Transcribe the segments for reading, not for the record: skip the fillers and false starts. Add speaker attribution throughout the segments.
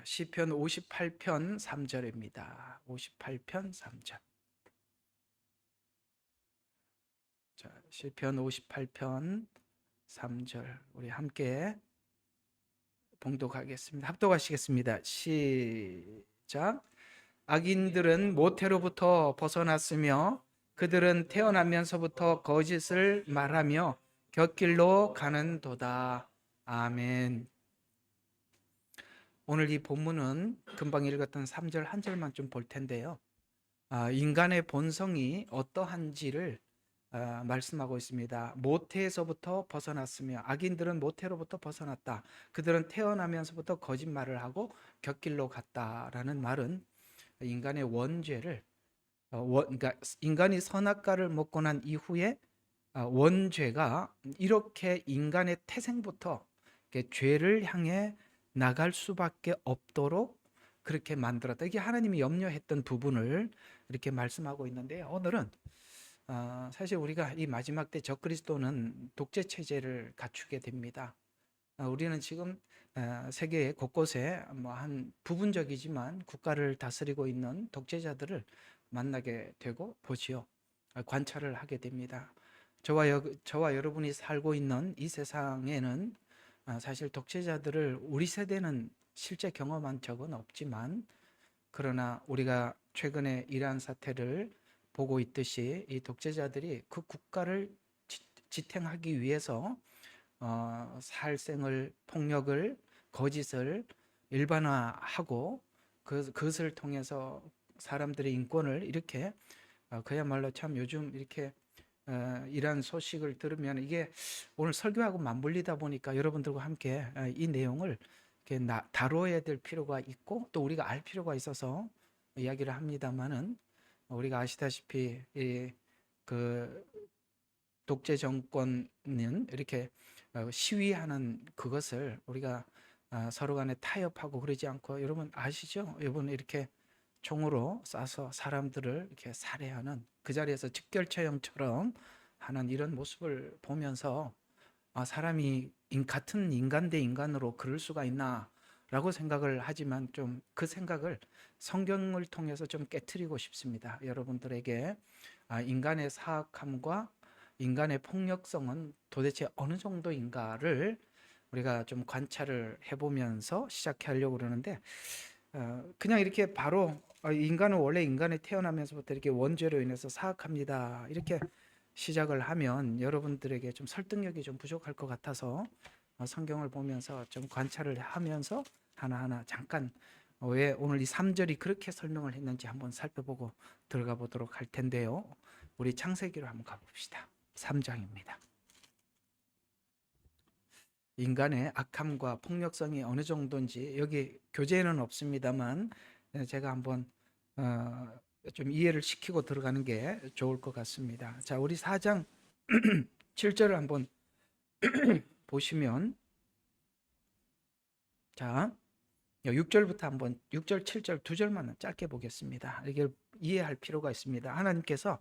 Speaker 1: 시편 58편 3절입니다. 58편 3절. 자, 시편 58편 3절 우리 함께 봉독하겠습니다. 합독하시겠습니다. 시작. 악인들은 모태로부터 벗어났으며 그들은 태어나면서부터 거짓을 말하며 곁길로 가는도다. 아멘. 오늘 이 본문은 금방 읽었던 3절 한 절만 좀 볼 텐데요. 인간의 본성이 어떠한지를 말씀하고 있습니다. 모태에서부터 벗어났으며 악인들은 모태로부터 벗어났다. 그들은 태어나면서부터 거짓말을 하고 곁길로 갔다라는 말은 인간의 원죄를 그러니까 인간이 선악과를 먹고 난 이후에 원죄가 이렇게 인간의 태생부터 죄를 향해 나갈 수밖에 없도록 그렇게 만들었다. 이게 하나님이 염려했던 부분을 이렇게 말씀하고 있는데요. 오늘은 사실 우리가 이 마지막 때 적그리스도는 독재 체제를 갖추게 됩니다. 우리는 지금 세계 곳곳에 한 부분적이지만 국가를 다스리고 있는 독재자들을 만나게 되고 보지요. 관찰을 하게 됩니다. 저와 여러분이 살고 있는 이 세상에는 사실 독재자들을 우리 세대는 실제 경험한 적은 없지만, 그러나 우리가 최근에 이러한 사태를 보고 있듯이 이 독재자들이 그 국가를 지탱하기 위해서 살생을, 폭력을, 거짓을 일반화하고 그것을 통해서 사람들의 인권을 이렇게 그야말로 참 요즘 이렇게 이러한 소식을 들으면 이게 오늘 설교하고 맞물리다 보니까 여러분들과 함께 이 내용을 이렇게 다뤄야 될 필요가 있고 또 우리가 알 필요가 있어서 이야기를 합니다만은, 우리가 아시다시피 그 독재 정권은 이렇게 시위하는 그것을 우리가 서로 간에 타협하고 그러지 않고, 여러분 아시죠? 여러분 이렇게 총으로 쏴서 사람들을 이렇게 살해하는, 그 자리에서 즉결처형처럼 하는 이런 모습을 보면서 사람이 같은 인간 대 인간으로 그럴 수가 있나 라고 생각을 하지만, 좀 그 생각을 성경을 통해서 좀 깨트리고 싶습니다. 여러분들에게 인간의 사악함과 인간의 폭력성은 도대체 어느 정도인가를 우리가 좀 관찰을 해보면서 시작하려고 그러는데, 그냥 이렇게 바로 인간은 원래 인간이 태어나면서부터 이렇게 원죄로 인해서 사악합니다 이렇게 시작을 하면 여러분들에게 좀 설득력이 좀 부족할 것 같아서 성경을 보면서 좀 관찰을 하면서 하나하나 잠깐 왜 오늘 이 3절이 그렇게 설명을 했는지 한번 살펴보고 들어가 보도록 할 텐데요. 우리 창세기로 한번 가봅시다. 3장입니다. 인간의 악함과 폭력성이 어느 정도인지 여기 교재에는 없습니다만 제가 한번 좀 이해를 시키고 들어가는 게 좋을 것 같습니다. 자, 우리 4장 7절을 한번 보시면, 자 6절부터 한번 6절 7절 두 절만 짧게 보겠습니다. 이게 이해할 필요가 있습니다. 하나님께서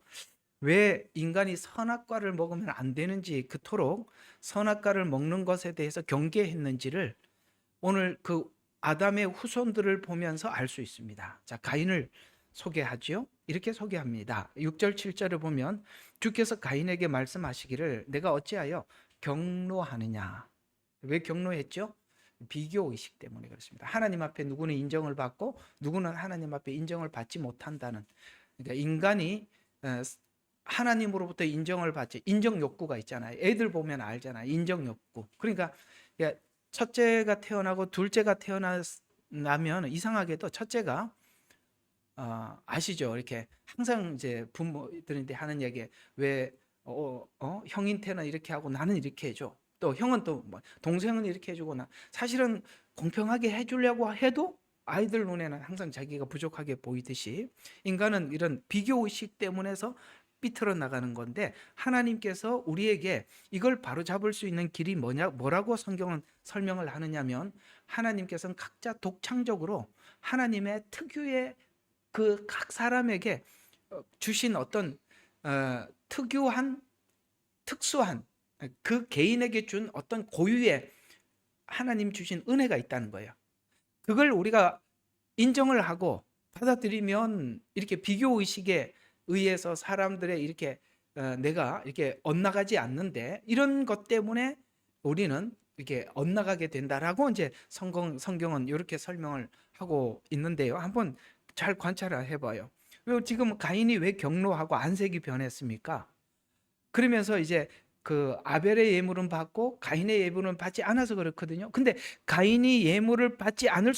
Speaker 1: 왜 인간이 선악과를 먹으면 안 되는지, 그토록 선악과를 먹는 것에 대해서 경계했는지를 오늘 그 아담의 후손들을 보면서 알 수 있습니다. 자, 가인을 소개하죠. 이렇게 소개합니다. 6절 7절을 보면 주께서 가인에게 말씀하시기를 내가 어찌하여 경노하느냐. 왜 경노했죠? 비교의식 때문에 그렇습니다. 하나님 앞에 누구는 인정을 받고 누구는 하나님 앞에 인정을 받지 못한다는, 그러니까 인간이 하나님으로부터 인정을 받지, 인정 욕구가 있잖아요. 애들 보면 알잖아요. 인정 욕구. 그러니까 첫째가 태어나고 둘째가 태어나면 이상하게도 첫째가 아시죠? 이렇게 항상 이제 부모들한테 하는 얘기, 왜 형인테는 이렇게 하고 나는 이렇게 해줘. 또 형은 또 동생은 이렇게 해주고, 사실은 공평하게 해주려고 해도 아이들 눈에는 항상 자기가 부족하게 보이듯이 인간은 이런 비교의식 때문에서 삐뚤어 나가는 건데, 하나님께서 우리에게 이걸 바로잡을 수 있는 길이 뭐라고 성경은 설명을 하느냐면, 하나님께서는 각자 독창적으로 하나님의 특유의 그 각 사람에게 주신 어떤 특유한, 특수한, 그 개인에게 준 어떤 고유의 하나님 주신 은혜가 있다는 거예요. 그걸 우리가 인정을 하고 받아들이면 이렇게 비교 의식에 의해서 사람들의 이렇게 내가 이렇게 엇나가지 않는데 이런 것 때문에 우리는 이렇게 엇나가게 된다라고 이제 성경은 이렇게 설명을 하고 있는데요. 한번 잘 관찰해 봐요. 지금 가인이 왜 경로하고 안색이 변했습니까? 그러면서 이제 그 아벨의 예물은 받고 가인의 예물은 받지 않아서 그렇거든요. 근데 가인이 예물을 받지 않을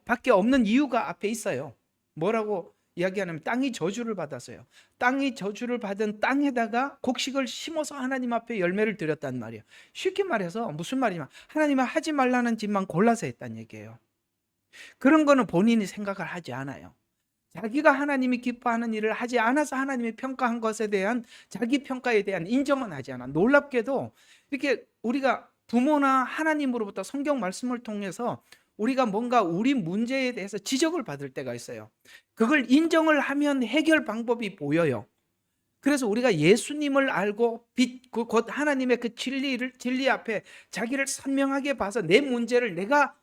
Speaker 1: 밖에 없는 이유가 앞에 있어요. 뭐라고 이야기하냐면 땅이 저주를 받았어요. 땅이 저주를 받은 땅에다가 곡식을 심어서 하나님 앞에 열매를 드렸단 말이에요. 쉽게 말해서 무슨 말이냐면 하나님은 하지 말라는 짓만 골라서 했단 얘기예요. 그런 거는 본인이 생각을 하지 않아요. 자기가 하나님이 기뻐하는 일을 하지 않아서 하나님이 평가한 것에 대한 자기 평가에 대한 인정은 하지 않아. 놀랍게도 이렇게 우리가 부모나 하나님으로부터 성경 말씀을 통해서 우리가 뭔가 우리 문제에 대해서 지적을 받을 때가 있어요. 그걸 인정을 하면 해결 방법이 보여요. 그래서 우리가 예수님을 알고 곧 하나님의 그 진리 앞에 자기를 선명하게 봐서 내 문제를 내가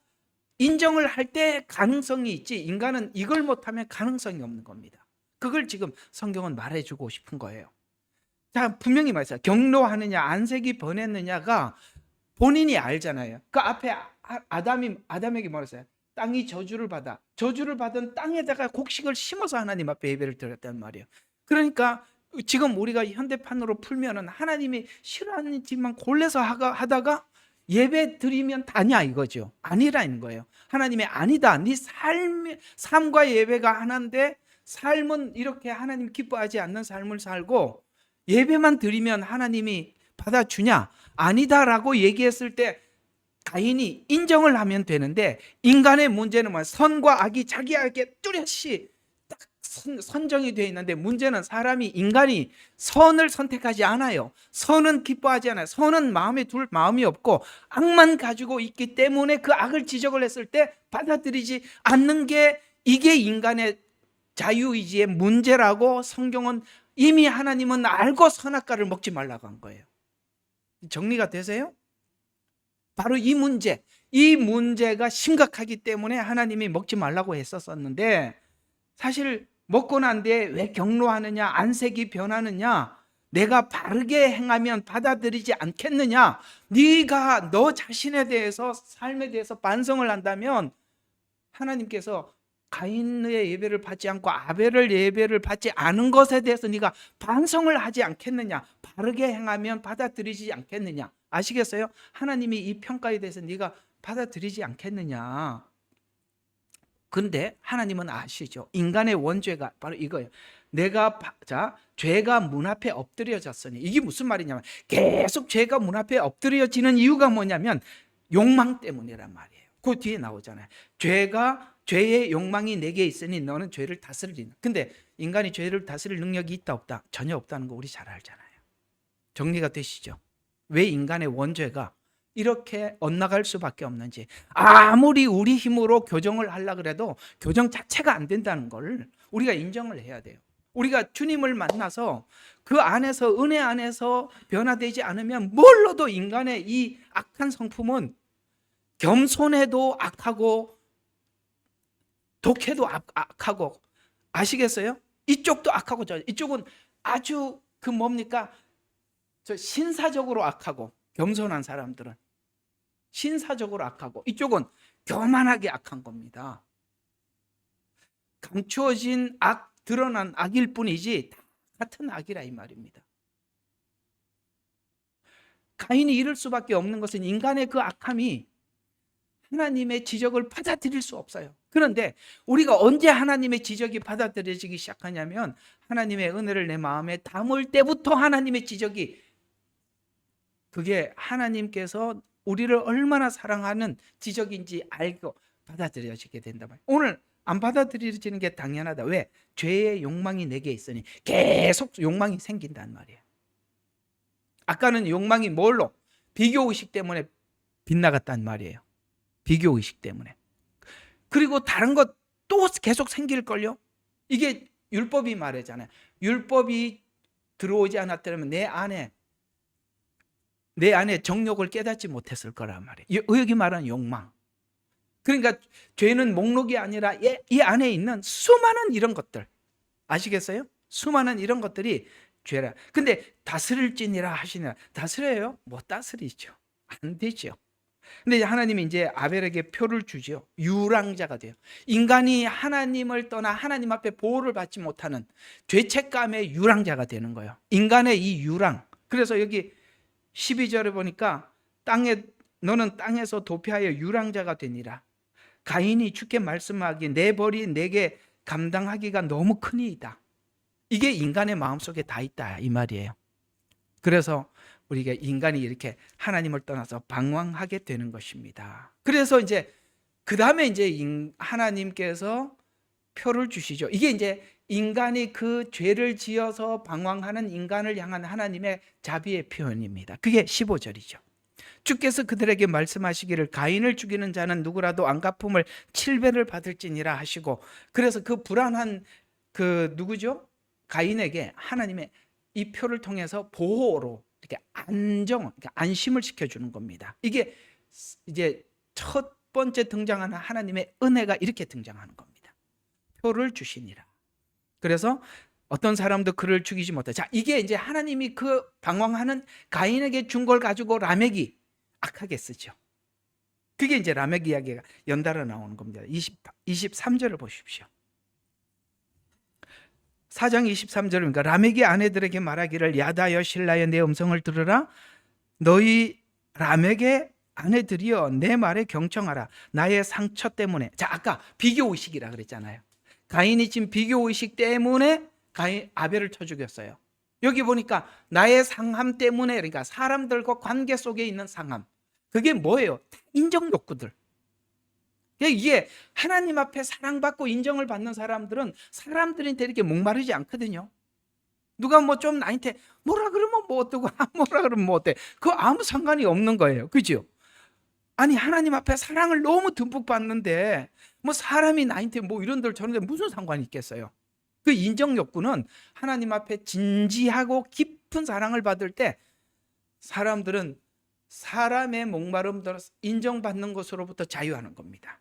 Speaker 1: 인정을 할 때 가능성이 있지, 인간은 이걸 못하면 가능성이 없는 겁니다. 그걸 지금 성경은 말해주고 싶은 거예요. 자, 분명히 말했어요. 경로하느냐 안색이 변했느냐가 본인이 알잖아요. 그 앞에 아담에게 말했어요. 땅이 저주를 받은 땅에다가 곡식을 심어서 하나님 앞에 예배를 드렸단 말이에요. 그러니까 지금 우리가 현대판으로 풀면은 하나님이 싫어하는 짓만 골라서 하다가 예배 드리면 다냐 이거죠. 아니라는 거예요. 하나님의 아니다. 네 삶과 예배가 하나인데 삶은 이렇게 하나님 기뻐하지 않는 삶을 살고 예배만 드리면 하나님이 받아주냐? 아니다라고 얘기했을 때 가인이 인정을 하면 되는데 인간의 문제는 뭐야? 선과 악이 자기에게 뚜렷이 딱 선정이 되어 있는데 문제는 인간이 선을 선택하지 않아요. 선은 기뻐하지 않아요. 선은 마음에 둘 마음이 없고 악만 가지고 있기 때문에 그 악을 지적을 했을 때 받아들이지 않는 게 이게 인간의 자유의지의 문제라고 성경은 이미 하나님은 알고 선악과를 먹지 말라고 한 거예요. 정리가 되세요? 바로 이 문제가 심각하기 때문에 하나님이 먹지 말라고 했었는데 사실 먹고 난 뒤에 왜 경로하느냐 안색이 변하느냐 내가 바르게 행하면 받아들이지 않겠느냐 네가 너 자신에 대해서 삶에 대해서 반성을 한다면 하나님께서 가인의 예배를 받지 않고 아벨의 예배를 받지 않은 것에 대해서 네가 반성을 하지 않겠느냐 바르게 행하면 받아들이지 않겠느냐 아시겠어요? 하나님이 이 평가에 대해서 네가 받아들이지 않겠느냐. 그런데 하나님은 아시죠. 인간의 원죄가 바로 이거예요. 죄가 문 앞에 엎드려졌으니 이게 무슨 말이냐면 계속 죄가 문 앞에 엎드려지는 이유가 뭐냐면 욕망 때문이란 말이에요. 그 뒤에 나오잖아요. 죄의 욕망이 내게 있으니 너는 죄를 다스리는. 근데 인간이 죄를 다스릴 능력이 있다 없다? 전혀 없다는 거 우리 잘 알잖아요. 정리가 되시죠? 왜 인간의 원죄가 이렇게 엇나갈 수밖에 없는지 아무리 우리 힘으로 교정을 하려고 해도 교정 자체가 안 된다는 걸 우리가 인정을 해야 돼요. 우리가 주님을 만나서 그 안에서 은혜 안에서 변화되지 않으면 뭘로도 인간의 이 악한 성품은 겸손해도 악하고 독해도 악하고 아시겠어요? 이쪽도 악하고 이쪽은 아주 뭡니까? 신사적으로 악하고 겸손한 사람들은 신사적으로 악하고 이쪽은 교만하게 악한 겁니다. 감추어진 드러난 악일 뿐이지 다 같은 악이라 이 말입니다. 가인이 이럴 수밖에 없는 것은 인간의 그 악함이 하나님의 지적을 받아들일 수 없어요. 그런데 우리가 언제 하나님의 지적이 받아들여지기 시작하냐면 하나님의 은혜를 내 마음에 담을 때부터 하나님의 지적이 그게 하나님께서 우리를 얼마나 사랑하는 지적인지 알고 받아들여지게 된다 말이에요. 오늘 안 받아들여지는 게 당연하다. 왜? 죄의 욕망이 내게 있으니 계속 욕망이 생긴단 말이에요. 아까는 욕망이 뭘로? 비교의식 때문에 빗나갔단 말이에요. 비교의식 때문에. 그리고 다른 것 또 계속 생길걸요? 이게 율법이 말하잖아요. 율법이 들어오지 않았다면 내 안에 정욕을 깨닫지 못했을 거란 말이에요. 여기 말하는 욕망. 그러니까 죄는 목록이 아니라 이 안에 있는 수많은 이런 것들, 아시겠어요? 수많은 이런 것들이 죄라. 근데 다스릴지니라 하시냐? 다스려요? 못 다스리죠. 안 되죠. 근데 하나님이 이제 아벨에게 표를 주죠. 유랑자가 돼요. 인간이 하나님을 떠나 하나님 앞에 보호를 받지 못하는 죄책감의 유랑자가 되는 거예요. 인간의 이 유랑. 그래서 여기 12절에 보니까 너는 땅에서 도피하여 유랑자가 되니라. 가인이 주께 말씀하기 내 벌이 내게 감당하기가 너무 크니이다. 이게 인간의 마음속에 다 있다 이 말이에요. 그래서 우리가 인간이 이렇게 하나님을 떠나서 방황하게 되는 것입니다. 그래서 이제 그 다음에 이제 하나님께서 표를 주시죠. 이게 이제 인간이 그 죄를 지어서 방황하는 인간을 향한 하나님의 자비의 표현입니다. 그게 15절이죠. 주께서 그들에게 말씀하시기를 가인을 죽이는 자는 누구라도 안갚음을 7배를 받을지니라 하시고, 그래서 그 불안한 그 누구죠? 가인에게 하나님의 이 표를 통해서 보호로 이렇게 그러니까 안심을 시켜주는 겁니다. 이게 이제 첫 번째 등장하는 하나님의 은혜가 이렇게 등장하는 겁니다. 표를 주시니라. 그래서 어떤 사람도 그를 죽이지 못해. 자, 이게 이제 하나님이 그 방황하는 가인에게 준 걸 가지고 라멕이 악하게 쓰죠. 그게 이제 라멕 이야기가 연달아 나오는 겁니다. 23절을 보십시오. 4장 23절입니까? 라멕이 아내들에게 말하기를 야다여 신라여 내 음성을 들으라. 너희 라멕의 아내들이여 내 말에 경청하라. 나의 상처 때문에. 자, 아까 비교의식이라 그랬잖아요. 가인이 지금 비교의식 때문에 아벨을 쳐 죽였어요. 여기 보니까 나의 상함 때문에, 그러니까 사람들과 관계 속에 있는 상함. 그게 뭐예요? 인정 욕구들. 이게 하나님 앞에 사랑받고 인정을 받는 사람들한테 이렇게 목마르지 않거든요. 누가 뭐 좀 나한테 뭐라 그러면 뭐 어떠고 뭐라 그러면 뭐 어때? 그거 아무 상관이 없는 거예요. 그죠? 아니 하나님 앞에 사랑을 너무 듬뿍 받는데 뭐 사람이 나한테 뭐 이런들 저런데 무슨 상관이 있겠어요? 그 인정 욕구는 하나님 앞에 진지하고 깊은 사랑을 받을 때 사람들은 사람의 목마름대로 인정받는 것으로부터 자유하는 겁니다.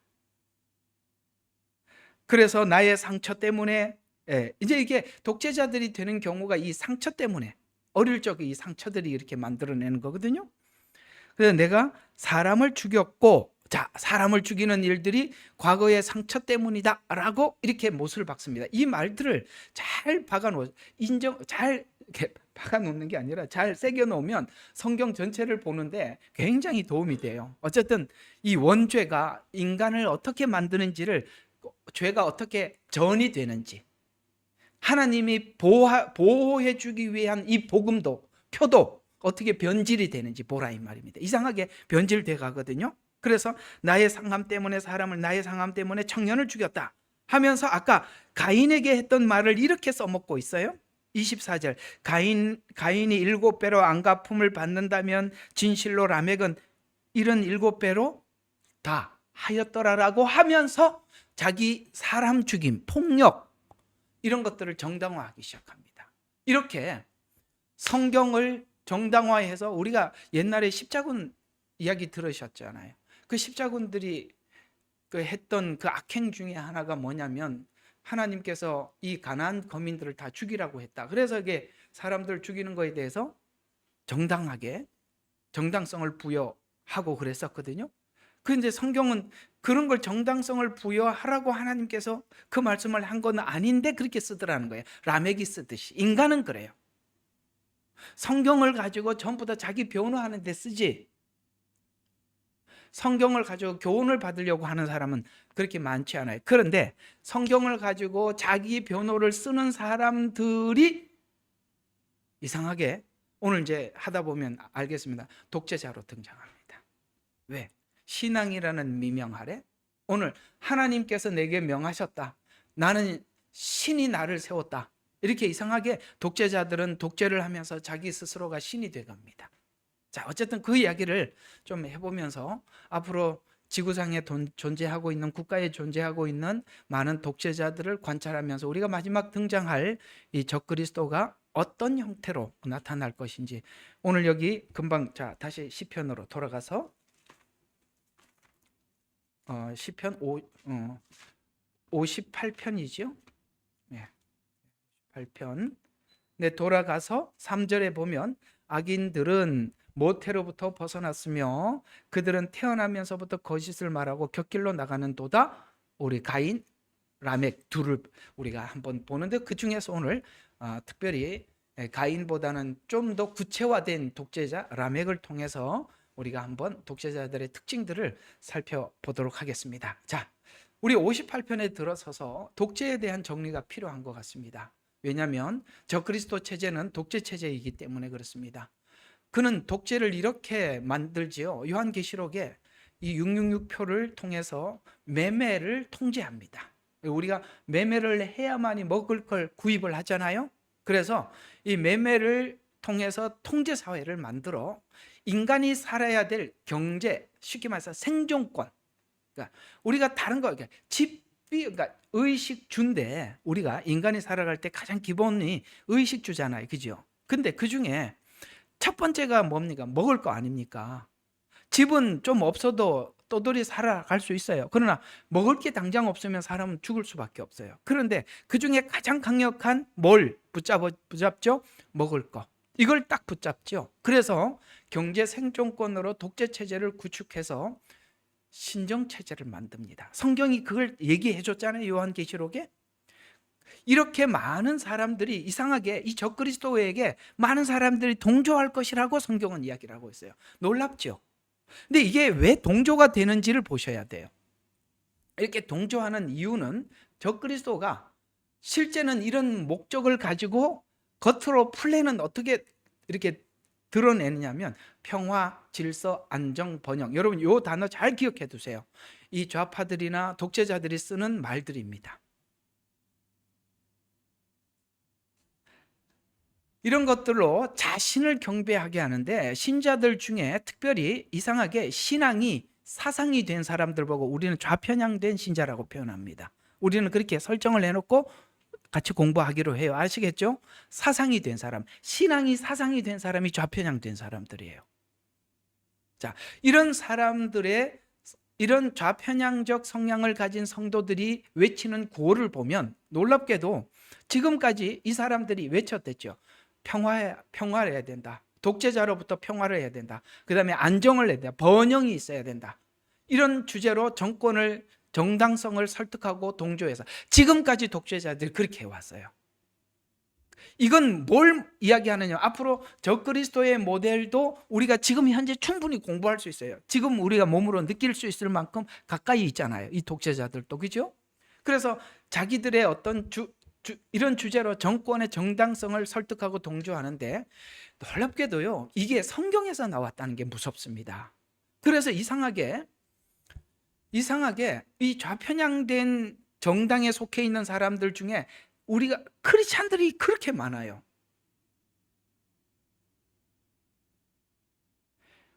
Speaker 1: 그래서 나의 상처 때문에, 이제 이게 독재자들이 되는 경우가 이 상처 때문에, 어릴 적에 이 상처들이 이렇게 만들어내는 거거든요. 그래서 내가 사람을 죽였고, 자, 사람을 죽이는 일들이 과거의 상처 때문이다 라고 이렇게 못을 박습니다. 이 말들을 잘 잘 이렇게 박아놓는 게 아니라 잘 새겨놓으면 성경 전체를 보는데 굉장히 도움이 돼요. 어쨌든 이 원죄가 인간을 어떻게 만드는지를, 죄가 어떻게 전이 되는지, 하나님이 보호해 주기 위한 이 복음도, 표도 어떻게 변질이 되는지 보라 이 말입니다. 이상하게 변질돼 가거든요. 그래서 나의 상함 때문에 나의 상함 때문에 청년을 죽였다 하면서 아까 가인에게 했던 말을 이렇게 써먹고 있어요. 24절 가인이 7배로 안갚음을 받는다면 진실로 라멕은 이런 7배로 다 하였더라라고 하면서 자기 사람 죽임, 폭력 이런 것들을 정당화하기 시작합니다. 이렇게 성경을 정당화해서, 우리가 옛날에 십자군 이야기 들으셨잖아요. 그 십자군들이 했던 그 악행 중에 하나가 뭐냐면 하나님께서 이 가나안 거민들을 다 죽이라고 했다. 그래서 이게 사람들 죽이는 거에 대해서 정당하게 정당성을 부여하고 그랬었거든요. 그 이제 성경은 그런 걸 정당성을 부여하라고 하나님께서 그 말씀을 한 건 아닌데 그렇게 쓰더라는 거예요. 라멕이 쓰듯이. 인간은 그래요. 성경을 가지고 전부 다 자기 변호하는 데 쓰지, 성경을 가지고 교훈을 받으려고 하는 사람은 그렇게 많지 않아요. 그런데 성경을 가지고 자기 변호를 쓰는 사람들이 이상하게 오늘 이제 하다 보면 알겠습니다. 독재자로 등장합니다. 왜? 신앙이라는 미명 아래 오늘 하나님께서 내게 명하셨다, 나는 신이 나를 세웠다, 이렇게 이상하게 독재자들은 독재를 하면서 자기 스스로가 신이 돼갑니다. 자, 어쨌든 그 이야기를 좀 해보면서 앞으로 지구상에 존재하고 있는, 국가에 존재하고 있는 많은 독재자들을 관찰하면서 우리가 마지막 등장할 이 적그리스도가 어떤 형태로 나타날 것인지, 오늘 여기 금방, 자 다시 시편으로 돌아가서 시편 58편이죠. 네, 8편. 네, 돌아가서 3절에 보면 악인들은 모태로부터 벗어났으며 그들은 태어나면서부터 거짓을 말하고 곁길로 나가는도다. 우리 가인, 라멕 둘을 우리가 한번 보는데 그 중에서 오늘 특별히 가인보다는 좀 더 구체화된 독재자 라멕을 통해서 우리가 한번 독재자들의 특징들을 살펴보도록 하겠습니다. 자, 우리 58편에 들어서서 독재에 대한 정리가 필요한 것 같습니다. 왜냐하면 적그리스도 체제는 독재 체제이기 때문에 그렇습니다. 그는 독재를 이렇게 만들지요. 요한계시록에 이 666표를 통해서 매매를 통제합니다. 우리가 매매를 해야만이 먹을 걸 구입을 하잖아요. 그래서 이 매매를 통해서 통제 사회를 만들어 인간이 살아야 될 경제, 쉽게 말해서 생존권. 그러니까 우리가 다른 거, 그러니까 의식주인데 우리가 인간이 살아갈 때 가장 기본이 의식주잖아요, 그죠? 근데 그 중에 첫 번째가 뭡니까? 먹을 거 아닙니까? 집은 좀 없어도 떠돌이 살아갈 수 있어요. 그러나 먹을 게 당장 없으면 사람은 죽을 수밖에 없어요. 그런데 그 중에 가장 강력한 뭘 붙잡죠? 먹을 거. 이걸 딱 붙잡죠. 그래서 경제 생존권으로 독재 체제를 구축해서 신정 체제를 만듭니다. 성경이 그걸 얘기해 줬잖아요. 요한계시록에. 이렇게 많은 사람들이 이상하게 이 적그리스도에게 많은 사람들이 동조할 것이라고 성경은 이야기를 하고 있어요. 놀랍죠? 근데 이게 왜 동조가 되는지를 보셔야 돼요. 이렇게 동조하는 이유는 적그리스도가 실제는 이런 목적을 가지고 겉으로 플랜은 어떻게 이렇게 드러내느냐면 평화, 질서, 안정, 번영. 여러분 이 단어 잘 기억해 두세요. 이 좌파들이나 독재자들이 쓰는 말들입니다. 이런 것들로 자신을 경배하게 하는데 신자들 중에 특별히 이상하게 신앙이 사상이 된 사람들 보고 우리는 좌편향된 신자라고 표현합니다. 우리는 그렇게 설정을 해놓고 같이 공부하기로 해요. 아시겠죠? 사상이 된 사람, 신앙이 사상이 된 사람이 좌편향된 사람들이에요. 자, 이런 사람들의 이런 좌편향적 성향을 가진 성도들이 외치는 구호를 보면 놀랍게도 지금까지 이 사람들이 외쳤댔죠. 평화를 해야 된다. 독재자로부터 평화를 해야 된다. 그 다음에 안정을 해야 된다. 번영이 있어야 된다. 이런 주제로 정권을, 정당성을 설득하고 동조해서 지금까지 독재자들이 그렇게 해왔어요. 이건 뭘 이야기하느냐? 앞으로 적그리스도의 모델도 우리가 지금 현재 충분히 공부할 수 있어요. 지금 우리가 몸으로 느낄 수 있을 만큼 가까이 있잖아요. 이 독재자들도, 그죠? 그래서 자기들의 어떤 이런 주제로 정권의 정당성을 설득하고 동조하는데 놀랍게도요, 이게 성경에서 나왔다는 게 무섭습니다. 그래서 이상하게 이 좌편향된 정당에 속해 있는 사람들 중에 우리가 크리스찬들이 그렇게 많아요.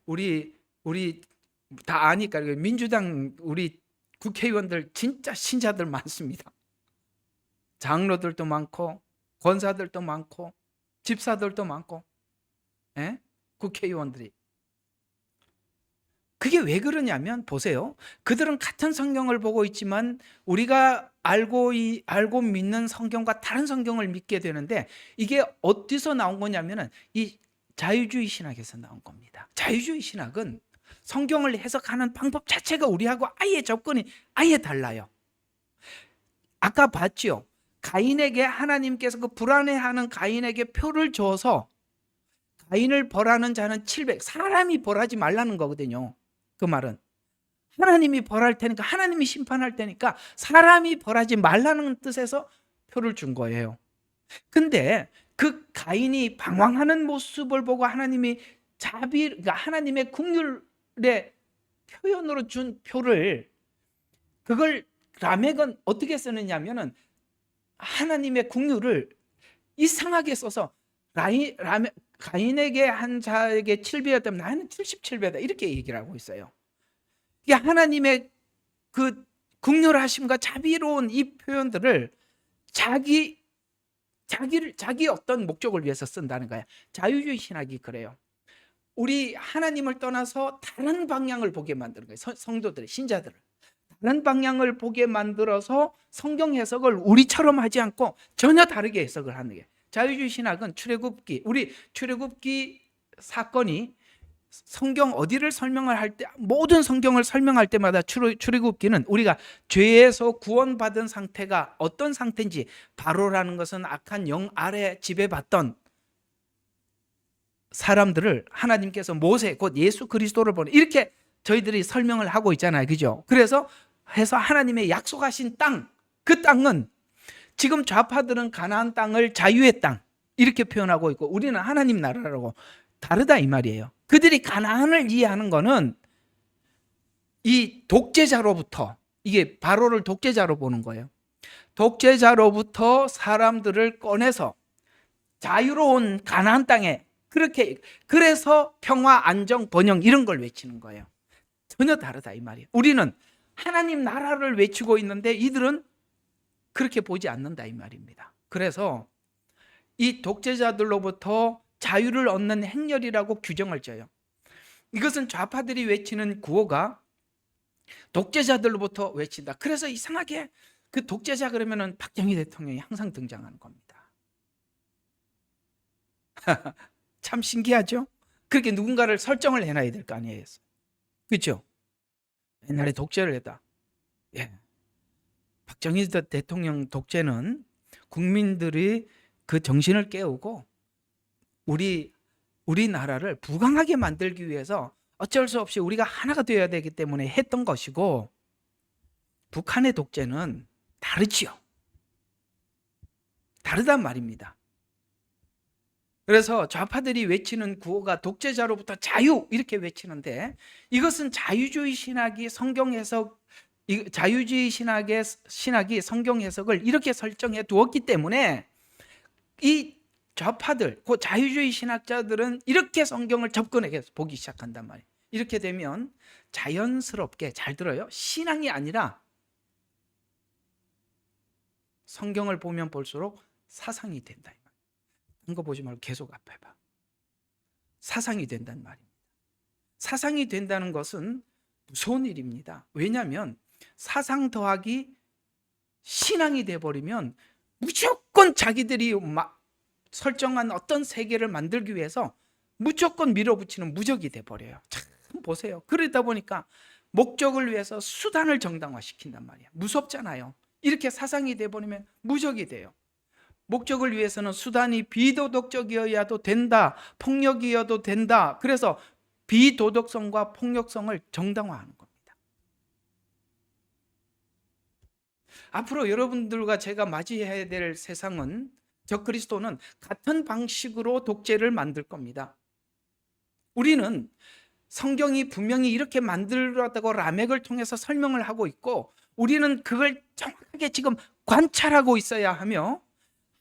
Speaker 1: 우리 다 아니까 민주당 우리 국회의원들 진짜 신자들 많습니다. 장로들도 많고 권사들도 많고 집사들도 많고, 국회의원들이. 그게 왜 그러냐면 보세요. 그들은 같은 성경을 보고 있지만 우리가 알고 믿는 성경과 다른 성경을 믿게 되는데 이게 어디서 나온 거냐면은 이 자유주의 신학에서 나온 겁니다. 자유주의 신학은 성경을 해석하는 방법 자체가 우리하고 아예 접근이 아예 달라요. 아까 봤죠? 가인에게 하나님께서 그 불안해하는 가인에게 표를 줘서 가인을 벌하는 자는 700, 사람이 벌하지 말라는 거거든요. 그 말은 하나님이 벌할 테니까, 하나님이 심판할 테니까 사람이 벌하지 말라는 뜻에서 표를 준 거예요. 근데 그 가인이 방황하는 모습을 보고 하나님이 그러니까 하나님의 긍휼의 표현으로 준 표를, 그걸 라멕은 어떻게 쓰느냐면은 하나님의 긍휼을 이상하게 써서 가인에게 한 자에게 7배였다면 나는 77배다 이렇게 얘기를 하고 있어요. 이게 하나님의 그 긍휼하심과 자비로운 이 표현들을 자기 어떤 목적을 위해서 쓴다는 거야. 자유주의 신학이 그래요. 우리 하나님을 떠나서 다른 방향을 보게 만드는 거예요. 성도들, 신자들을 다른 방향을 보게 만들어서 성경 해석을 우리처럼 하지 않고 전혀 다르게 해석을 하는 게, 자유주의 신학은 출애굽기, 우리 출애굽기 사건이 성경 어디를 설명을 할 때, 모든 성경을 설명할 때마다 출애굽기는 우리가 죄에서 구원받은 상태가 어떤 상태인지, 바로라는 것은 악한 영 아래 지배받던 사람들을 하나님께서 모세 곧 예수 그리스도를 보내, 이렇게 저희들이 설명을 하고 있잖아요, 그죠? 그래서 해서 하나님의 약속하신 땅, 그 땅은 지금 좌파들은 가나안 땅을 자유의 땅 이렇게 표현하고 있고, 우리는 하나님 나라라고, 다르다 이 말이에요. 그들이 가나안을 이해하는 거는 이 독재자로부터, 이게 바로를 독재자로 보는 거예요. 독재자로부터 사람들을 꺼내서 자유로운 가나안 땅에, 그렇게, 그래서 평화, 안정, 번영 이런 걸 외치는 거예요. 전혀 다르다 이 말이에요. 우리는 하나님 나라를 외치고 있는데 이들은 그렇게 보지 않는다 이 말입니다. 그래서 이 독재자들로부터 자유를 얻는 행렬이라고 규정을 져요. 이것은 좌파들이 외치는 구호가 독재자들로부터 외친다. 그래서 이상하게 그 독재자 그러면은 박정희 대통령이 항상 등장하는 겁니다. 참 신기하죠? 그렇게 누군가를 설정을 해놔야 될 거 아니에요. 그렇죠? 옛날에 독재를 했다. 예. 박정희 대통령 독재는 국민들이 그 정신을 깨우고 우리나라를 부강하게 만들기 위해서 어쩔 수 없이 우리가 하나가 되어야 되기 때문에 했던 것이고, 북한의 독재는 다르지요. 다르단 말입니다. 그래서 좌파들이 외치는 구호가 독재자로부터 자유 이렇게 외치는데, 이것은 자유주의 신학이 성경 해석, 자유주의 신학이 성경 해석을 이렇게 설정해 두었기 때문에 이 좌파들, 그 자유주의 신학자들은 이렇게 성경을 접근해 보기 시작한단 말이에요. 이렇게 되면 자연스럽게, 잘 들어요, 신앙이 아니라 성경을 보면 볼수록 사상이 된다. 한 거 보지 말고 계속 앞에 봐. 사상이 된다는 말입니다. 사상이 된다는 것은 무서운 일입니다. 왜냐하면 사상 더하기 신앙이 돼버리면 무조건 자기들이 설정한 어떤 세계를 만들기 위해서 무조건 밀어붙이는 무적이 돼버려요. 참 보세요. 그러다 보니까 목적을 위해서 수단을 정당화시킨단 말이에요. 무섭잖아요. 이렇게 사상이 돼버리면 무적이 돼요. 목적을 위해서는 수단이 비도덕적이어야도 된다, 폭력이어도 된다. 그래서 비도덕성과 폭력성을 정당화하는 겁니다. 앞으로 여러분들과 제가 맞이해야 될 세상은, 적그리스도는 같은 방식으로 독재를 만들 겁니다. 우리는 성경이 분명히 이렇게 만들었다고 라멕을 통해서 설명을 하고 있고, 우리는 그걸 정확하게 지금 관찰하고 있어야 하며,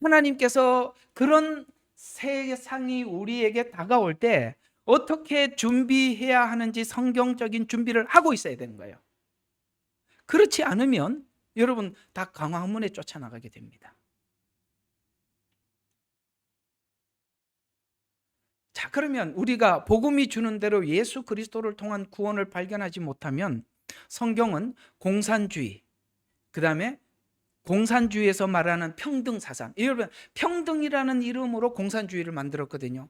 Speaker 1: 하나님께서 그런 세상이 우리에게 다가올 때 어떻게 준비해야 하는지 성경적인 준비를 하고 있어야 되는 거예요. 그렇지 않으면 여러분 다 광화문에 쫓아나가게 됩니다. 자, 그러면 우리가 복음이 주는 대로 예수 그리스도를 통한 구원을 발견하지 못하면 성경은 공산주의, 그 다음에 공산주의에서 말하는 평등 사상, 여러분 평등이라는 이름으로 공산주의를 만들었거든요.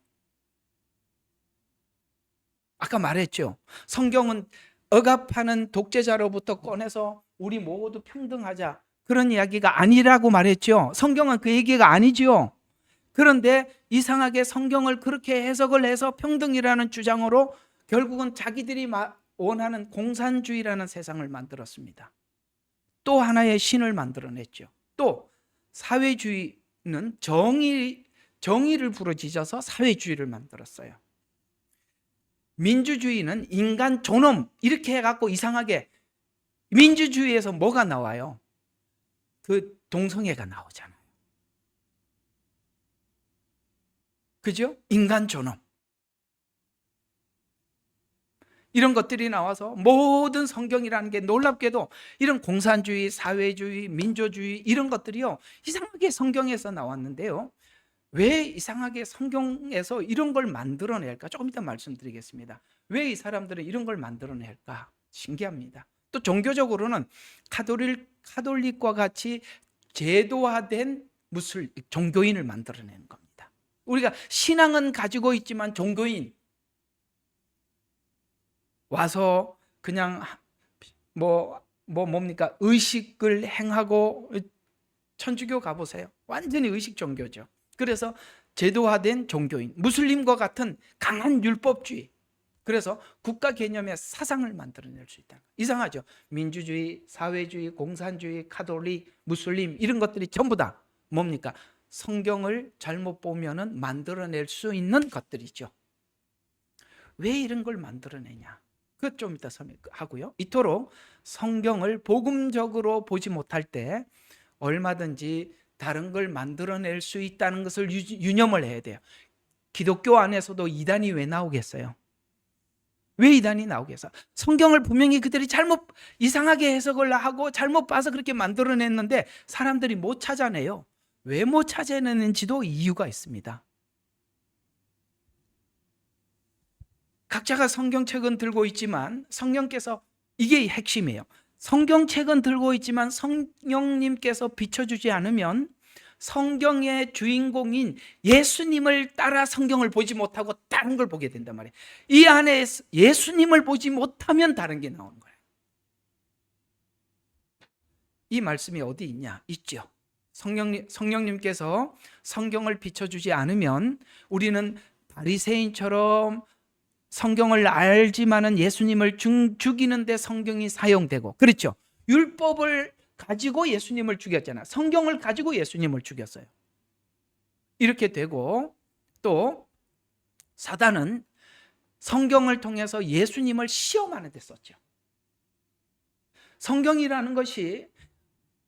Speaker 1: 아까 말했죠. 성경은 억압하는 독재자로부터 꺼내서 우리 모두 평등하자, 그런 이야기가 아니라고 말했죠. 성경은 그 얘기가 아니죠. 그런데 이상하게 성경을 그렇게 해석을 해서 평등이라는 주장으로 결국은 자기들이 원하는 공산주의라는 세상을 만들었습니다. 또 하나의 신을 만들어냈죠. 또 사회주의는 정의를 부르짖어서 사회주의를 만들었어요. 민주주의는 인간 존엄 이렇게 해갖고 이상하게, 민주주의에서 뭐가 나와요? 그 동성애가 나오잖아요. 그죠? 인간 존엄. 이런 것들이 나와서 모든 성경이라는 게 놀랍게도 이런 공산주의, 사회주의, 민주주의 이런 것들이요, 이상하게 성경에서 나왔는데요. 왜 이상하게 성경에서 이런 걸 만들어낼까? 조금 이따 말씀드리겠습니다. 왜 이 사람들은 이런 걸 만들어낼까? 신기합니다. 또 종교적으로는 카톨릭과 같이 제도화된 종교인을 만들어내는 겁니다. 우리가 신앙은 가지고 있지만 종교인 와서 그냥 뭡니까? 의식을 행하고, 천주교 가보세요. 완전히 의식 종교죠. 그래서 제도화된 종교인, 무슬림과 같은 강한 율법주의, 그래서 국가 개념의 사상을 만들어낼 수 있다. 이상하죠? 민주주의, 사회주의, 공산주의, 카톨릭, 무슬림 이런 것들이 전부 다 뭡니까? 성경을 잘못 보면은 만들어낼 수 있는 것들이죠. 왜 이런 걸 만들어내냐? 그것 좀 이따 설명하고요. 이토록 성경을 복음적으로 보지 못할 때 얼마든지 다른 걸 만들어낼 수 있다는 것을 유념을 해야 돼요. 기독교 안에서도 이단이 왜 나오겠어요? 왜 이단이 나오겠어? 성경을 분명히 그들이 잘못 이상하게 해석을 하고 잘못 봐서 그렇게 만들어냈는데 사람들이 못 찾아내요. 왜 못 찾아내는지도 이유가 있습니다. 각자가 성경책은 들고 있지만 성령께서, 이게 핵심이에요. 성경책은 들고 있지만 성령님께서 비춰주지 않으면 성경의 주인공인 예수님을 따라 성경을 보지 못하고 다른 걸 보게 된단 말이에요. 이 안에 예수님을 보지 못하면 다른 게 나오는 거예요. 이 말씀이 어디 있냐? 있죠. 성령님께서 성경을 비춰주지 않으면 우리는 바리새인처럼 성경을 알지만은 예수님을 죽이는데 성경이 사용되고, 그렇죠? 율법을 가지고 예수님을 죽였잖아. 성경을 가지고 예수님을 죽였어요. 이렇게 되고, 또 사단은 성경을 통해서 예수님을 시험하는 데 썼죠. 성경이라는 것이,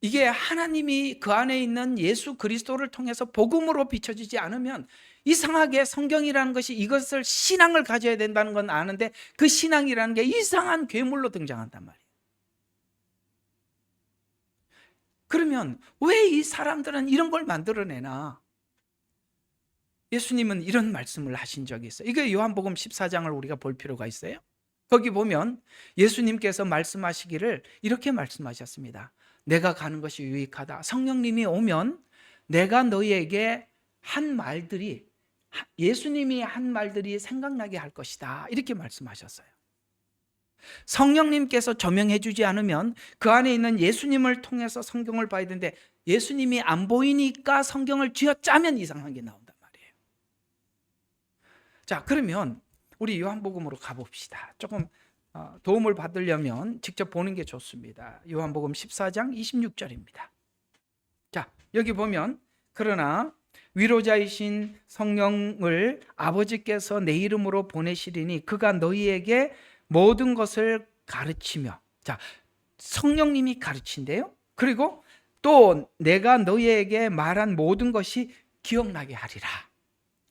Speaker 1: 이게 하나님이 그 안에 있는 예수 그리스도를 통해서 복음으로 비춰지지 않으면 이상하게 성경이라는 것이 이것을 신앙을 가져야 된다는 건 아는데 그 신앙이라는 게 이상한 괴물로 등장한단 말이에요. 그러면 왜 이 사람들은 이런 걸 만들어내나? 예수님은 이런 말씀을 하신 적이 있어요. 이게 요한복음 14장을 우리가 볼 필요가 있어요. 거기 보면 예수님께서 말씀하시기를 이렇게 말씀하셨습니다. 내가 가는 것이 유익하다. 성령님이 오면 내가 너희에게 한 말들이, 예수님이 한 말들이 생각나게 할 것이다. 이렇게 말씀하셨어요. 성령님께서 조명해 주지 않으면 그 안에 있는 예수님을 통해서 성경을 봐야 되는데 예수님이 안 보이니까 성경을 쥐어짜면 이상한 게 나온단 말이에요. 자, 그러면 우리 요한복음으로 가봅시다. 조금 도움을 받으려면 직접 보는 게 좋습니다. 요한복음 14장 26절입니다. 자, 여기 보면 그러나 위로자이신 성령을 아버지께서 내 이름으로 보내시리니 그가 너희에게 모든 것을 가르치며, 자, 성령님이 가르친대요. 그리고 또 내가 너희에게 말한 모든 것이 기억나게 하리라.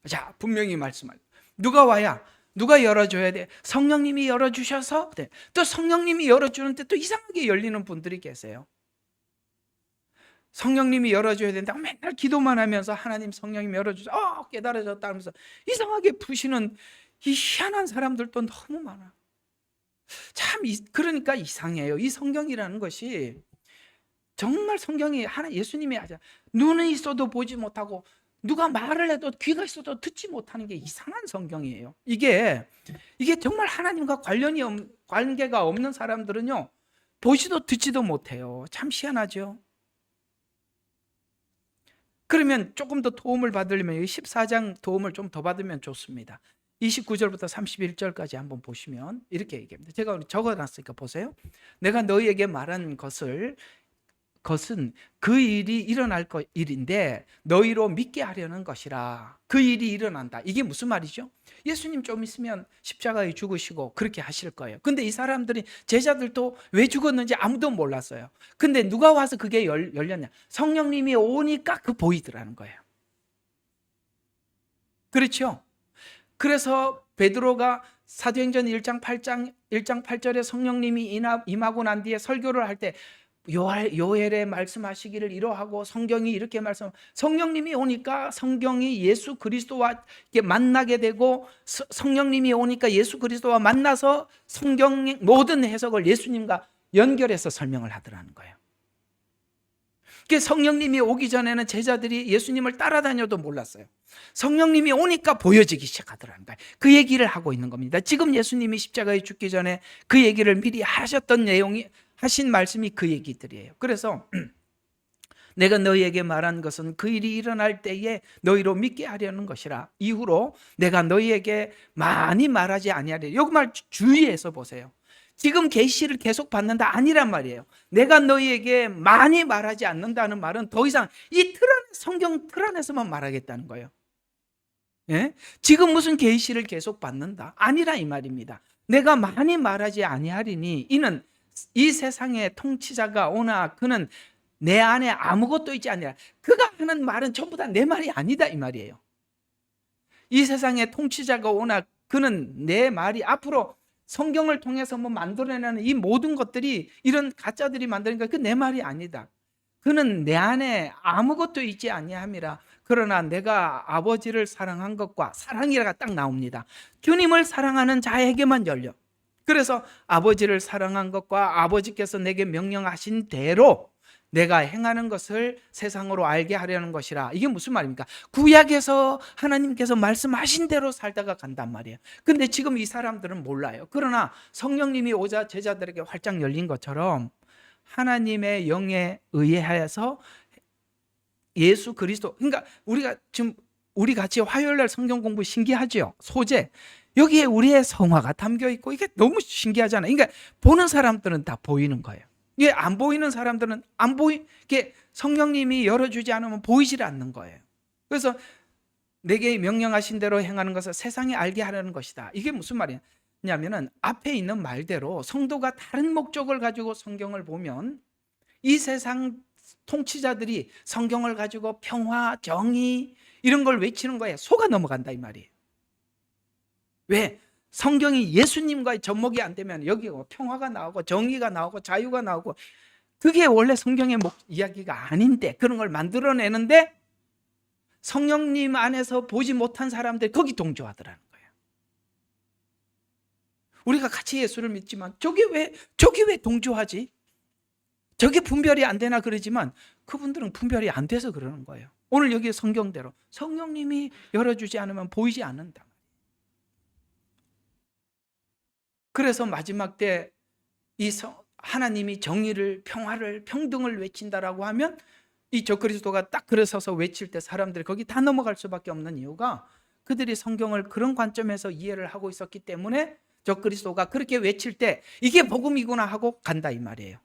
Speaker 1: 자, 분명히 말씀하죠. 누가 와야, 누가 열어줘야 돼? 성령님이 열어주셔서, 네. 또 성령님이 열어주는데 또 이상하게 열리는 분들이 계세요. 성령님이 열어줘야 된다고 맨날 기도만 하면서 하나님 성령님이 열어주셔서 깨달아졌다 하면서 이상하게 푸시는 이 희한한 사람들도 너무 많아. 참 그러니까 이상해요. 이 성경이라는 것이 정말 성경이 예수님이 하자 눈은 있어도 보지 못하고 누가 말을 해도 귀가 있어도 듣지 못하는 게 이상한 성경이에요. 이게 정말 하나님과 관계가 없는 사람들은요 보지도 듣지도 못해요. 참 희한하죠. 그러면 조금 더 도움을 받으려면 14장 도움을 좀 더 받으면 좋습니다. 29절부터 31절까지 한번 보시면 이렇게 얘기합니다. 제가 적어놨으니까 보세요. 내가 너희에게 말한 것은 그 일이 일어날 일인데 너희로 믿게 하려는 것이라. 그 일이 일어난다. 이게 무슨 말이죠? 예수님 좀 있으면 십자가에 죽으시고 그렇게 하실 거예요. 근데 이 사람들이, 제자들도 왜 죽었는지 아무도 몰랐어요. 근데 누가 와서 그게 열렸냐? 성령님이 오니까 그 보이더라는 거예요. 그렇죠? 그래서 베드로가 사도행전 1장 8절에 성령님이 임하고 난 뒤에 설교를 할 때 요엘에 말씀하시기를 이러하고 성경이 이렇게 성령님이 오니까 성경이 예수 그리스도와 만나게 되고 성령님이 오니까 예수 그리스도와 만나서 성경 모든 해석을 예수님과 연결해서 설명을 하더라는 거예요. 성령님이 오기 전에는 제자들이 예수님을 따라다녀도 몰랐어요. 성령님이 오니까 보여지기 시작하더라는 거예요. 그 얘기를 하고 있는 겁니다. 지금 예수님이 십자가에 죽기 전에 그 얘기를 미리 하셨던 내용이, 하신 말씀이 그 얘기들이에요. 그래서 내가 너희에게 말한 것은 그 일이 일어날 때에 너희로 믿게 하려는 것이라. 이후로 내가 너희에게 많이 말하지 아니하리라. 여기 말 주의해서 보세요. 지금 계시를 계속 받는다 아니란 말이에요. 내가 너희에게 많이 말하지 않는다는 말은 더 이상 이 틀 안에, 성경 틀 안에서만 말하겠다는 거예요. 예? 지금 무슨 계시를 계속 받는다 아니라 이 말입니다. 내가 많이 말하지 아니하리니 이는 이 세상의 통치자가 오나 그는 내 안에 아무것도 있지 아니라. 그가 하는 말은 전부 다 내 말이 아니다 이 말이에요. 이 세상의 통치자가 오나 그는 내 말이, 앞으로 성경을 통해서 뭐 만들어내는 이 모든 것들이 이런 가짜들이 만드니까 그 내 말이 아니다. 그는 내 안에 아무것도 있지 아니함이라. 그러나 내가 아버지를 사랑한 것과, 사랑이라가 딱 나옵니다. 주님을 사랑하는 자에게만 열려. 그래서 아버지를 사랑한 것과 아버지께서 내게 명령하신 대로 내가 행하는 것을 세상으로 알게 하려는 것이라. 이게 무슨 말입니까? 구약에서 하나님께서 말씀하신 대로 살다가 간단 말이에요. 근데 지금 이 사람들은 몰라요. 그러나 성령님이 오자 제자들에게 활짝 열린 것처럼 하나님의 영에 의해서 예수 그리스도, 그러니까 우리가 지금 우리 같이 화요일날 성경 공부 신기하죠? 소재 여기에 우리의 성화가 담겨 있고 이게 너무 신기하잖아요. 그러니까 보는 사람들은 다 보이는 거예요. 이게 안 보이는 사람들은 이게 성령님이 열어주지 않으면 보이질 않는 거예요. 그래서 내게 명령하신 대로 행하는 것을 세상에 알게 하려는 것이다. 이게 무슨 말이냐면은 앞에 있는 말대로 성도가 다른 목적을 가지고 성경을 보면 이 세상 통치자들이 성경을 가지고 평화, 정의 이런 걸 외치는 거에 속아 넘어간다 이 말이에요. 왜? 성경이 예수님과의 접목이 안 되면 여기 평화가 나오고 정의가 나오고 자유가 나오고, 그게 원래 성경의 이야기가 아닌데 그런 걸 만들어내는데 성령님 안에서 보지 못한 사람들이 거기 동조하더라는 거예요. 우리가 같이 예수를 믿지만 저게 왜 동조하지? 저게 분별이 안 되나 그러지만 그분들은 분별이 안 돼서 그러는 거예요. 오늘 여기 성경대로 성령님이 열어주지 않으면 보이지 않는다. 그래서 마지막 때 이 하나님이 정의를, 평화를, 평등을 외친다라고 하면 이 적그리스도가 딱 그래서서 외칠 때 사람들이 거기 다 넘어갈 수밖에 없는 이유가 그들이 성경을 그런 관점에서 이해를 하고 있었기 때문에 적그리스도가 그렇게 외칠 때 이게 복음이구나 하고 간다 이 말이에요.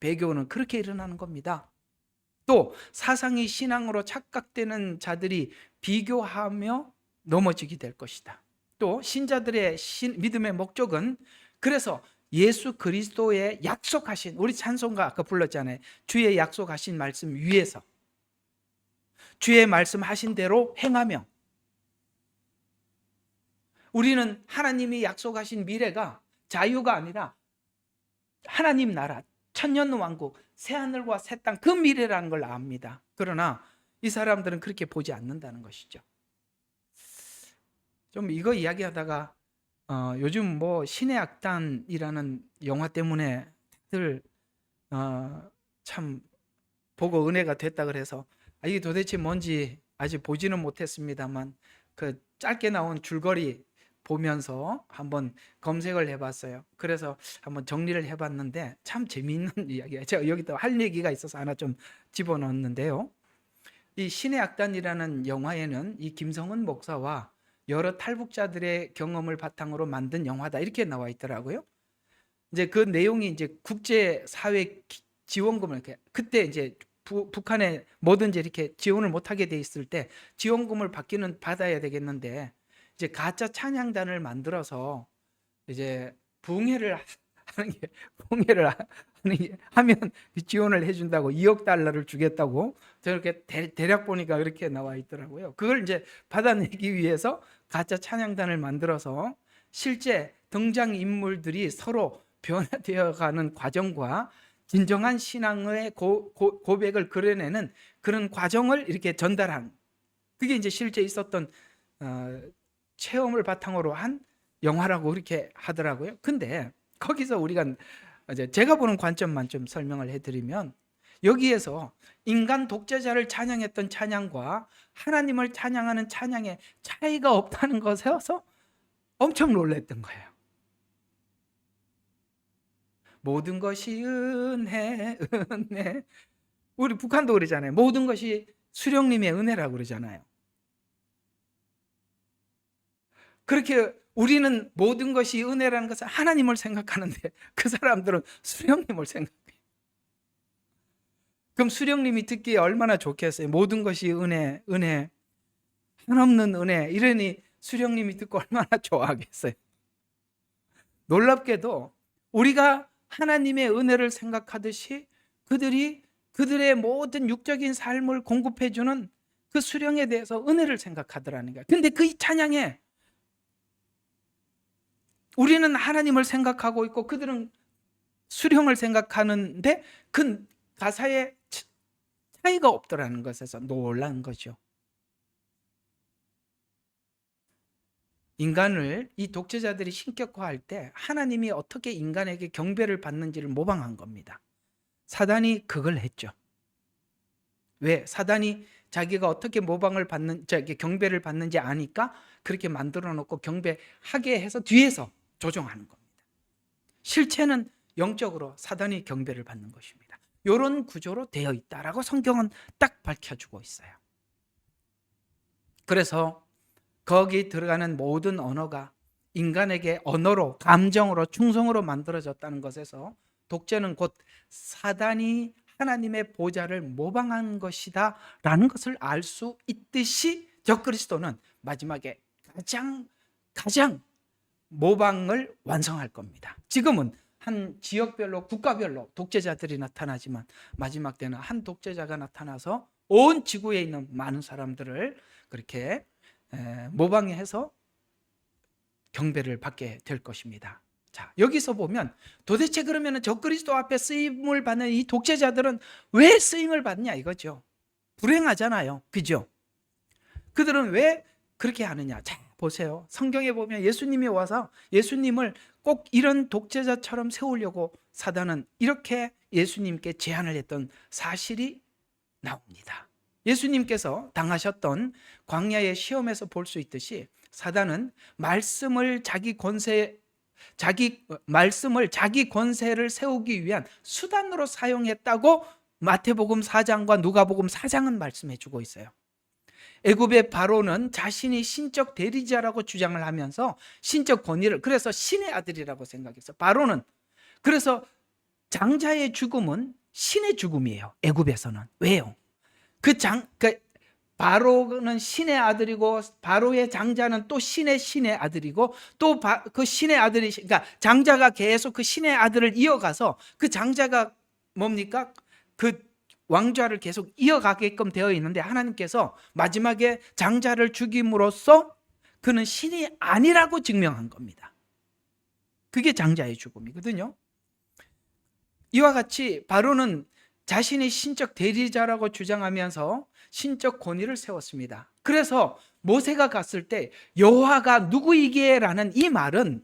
Speaker 1: 배교는 그렇게 일어나는 겁니다. 또 사상이 신앙으로 착각되는 자들이 비교하며 넘어지게 될 것이다. 또 신자들의 믿음의 목적은 그래서 예수 그리스도의 약속하신, 우리 찬송가 아까 불렀잖아요. 주의 약속하신 말씀 위에서 주의 말씀하신 대로 행하며, 우리는 하나님이 약속하신 미래가 자유가 아니라 하나님 나라, 천년왕국, 새하늘과 새 땅, 그 미래라는 걸 압니다. 그러나 이 사람들은 그렇게 보지 않는다는 것이죠. 좀 이거 이야기하다가 요즘 뭐 신의 악단이라는 영화 때문에 다들 참 보고 은혜가 됐다 그래서 이게 도대체 뭔지 아직 보지는 못했습니다만 그 짧게 나온 줄거리 보면서 한번 검색을 해봤어요. 그래서 한번 정리를 해봤는데 참 재미있는 이야기예요. 제가 여기다 할 얘기가 있어서 하나 좀 집어넣었는데요. 이 신의 악단이라는 영화에는 이 김성은 목사와 여러 탈북자들의 경험을 바탕으로 만든 영화다 이렇게 나와 있더라고요. 이제 그 내용이 이제 국제 사회 지원금을 이렇게, 그때 이제 북한에 뭐든지 이렇게 지원을 못하게 돼 있을 때 지원금을 받아야 되겠는데 이제 가짜 찬양단을 만들어서 이제 붕해를 하면 지원을 해준다고 2억 달러를 주겠다고 저렇게 대략 보니까 그렇게 나와 있더라고요. 그걸 이제 받아내기 위해서 가짜 찬양단을 만들어서 실제 등장 인물들이 서로 변화되어가는 과정과 진정한 신앙의 고백을 그려내는 그런 과정을 이렇게 전달한, 그게 이제 실제 있었던 체험을 바탕으로 한 영화라고 그렇게 하더라고요. 근데 거기서 우리가 이제 제가 보는 관점만 좀 설명을 해드리면, 여기에서 인간 독재자를 찬양했던 찬양과 하나님을 찬양하는 찬양에 차이가 없다는 것에서 엄청 놀랐던 거예요. 모든 것이 은혜, 은혜. 우리 북한도 그러잖아요. 모든 것이 수령님의 은혜라고 그러잖아요. 그렇게 우리는 모든 것이 은혜라는 것은 하나님을 생각하는데 그 사람들은 수령님을 생각해요. 그럼 수령님이 듣기에 얼마나 좋겠어요. 모든 것이 은혜, 은혜, 한없는 은혜, 이러니 수령님이 듣고 얼마나 좋아하겠어요. 놀랍게도 우리가 하나님의 은혜를 생각하듯이 그들의 모든 육적인 삶을 공급해주는 그 수령에 대해서 은혜를 생각하더라는 거예요. 근데 그 찬양에 우리는 하나님을 생각하고 있고 그들은 수령을 생각하는데 그 가사에 차이가 없더라는 것에서 놀란 거죠. 인간을 이 독재자들이 신격화할 때 하나님이 어떻게 인간에게 경배를 받는지를 모방한 겁니다. 사단이 그걸 했죠. 왜? 사단이 자기가 어떻게 경배를 받는지 아니까 그렇게 만들어 놓고 경배하게 해서 뒤에서 조종하는 겁니다. 실체는 영적으로 사단이 경배를 받는 것입니다. 이런 구조로 되어 있다라고 성경은 딱 밝혀주고 있어요. 그래서 거기 들어가는 모든 언어가 인간에게 언어로, 감정으로, 충성으로 만들어졌다는 것에서 독재는 곧 사단이 하나님의 보좌를 모방한 것이다 라는 것을 알 수 있듯이 적그리스도는 마지막에 가장 모방을 완성할 겁니다. 지금은 한 지역별로, 국가별로 독재자들이 나타나지만 마지막 때는 한 독재자가 나타나서 온 지구에 있는 많은 사람들을 그렇게 모방해서 경배를 받게 될 것입니다. 자, 여기서 보면 도대체 그러면 적그리스도 앞에 쓰임을 받는 이 독재자들은 왜 쓰임을 받냐 이거죠. 불행하잖아요. 그죠? 그들은 왜 그렇게 하느냐. 자, 보세요. 성경에 보면 예수님이 와서 예수님을 꼭 이런 독재자처럼 세우려고 사단은 이렇게 예수님께 제안을 했던 사실이 나옵니다. 예수님께서 당하셨던 광야의 시험에서 볼 수 있듯이 사단은 말씀을 자기 권세를 세우기 위한 수단으로 사용했다고 마태복음 4장과 누가복음 4장은 말씀해 주고 있어요. 애굽의 바로는 자신이 신적 대리자라고 주장을 하면서 신적 권위를, 그래서 신의 아들이라고 생각했어요. 바로는. 그래서 장자의 죽음은 신의 죽음이에요. 애굽에서는. 왜요? 바로는 신의 아들이고 바로의 장자는 또 신의 아들이고 또 그 신의 아들이, 그러니까 장자가 계속 그 신의 아들을 이어가서 그 장자가 뭡니까? 그 왕좌를 계속 이어가게끔 되어 있는데 하나님께서 마지막에 장자를 죽임으로써 그는 신이 아니라고 증명한 겁니다. 그게 장자의 죽음이거든요. 이와 같이 바로는 자신이 신적 대리자라고 주장하면서 신적 권위를 세웠습니다. 그래서 모세가 갔을 때 여호와가 누구이기에 라는 이 말은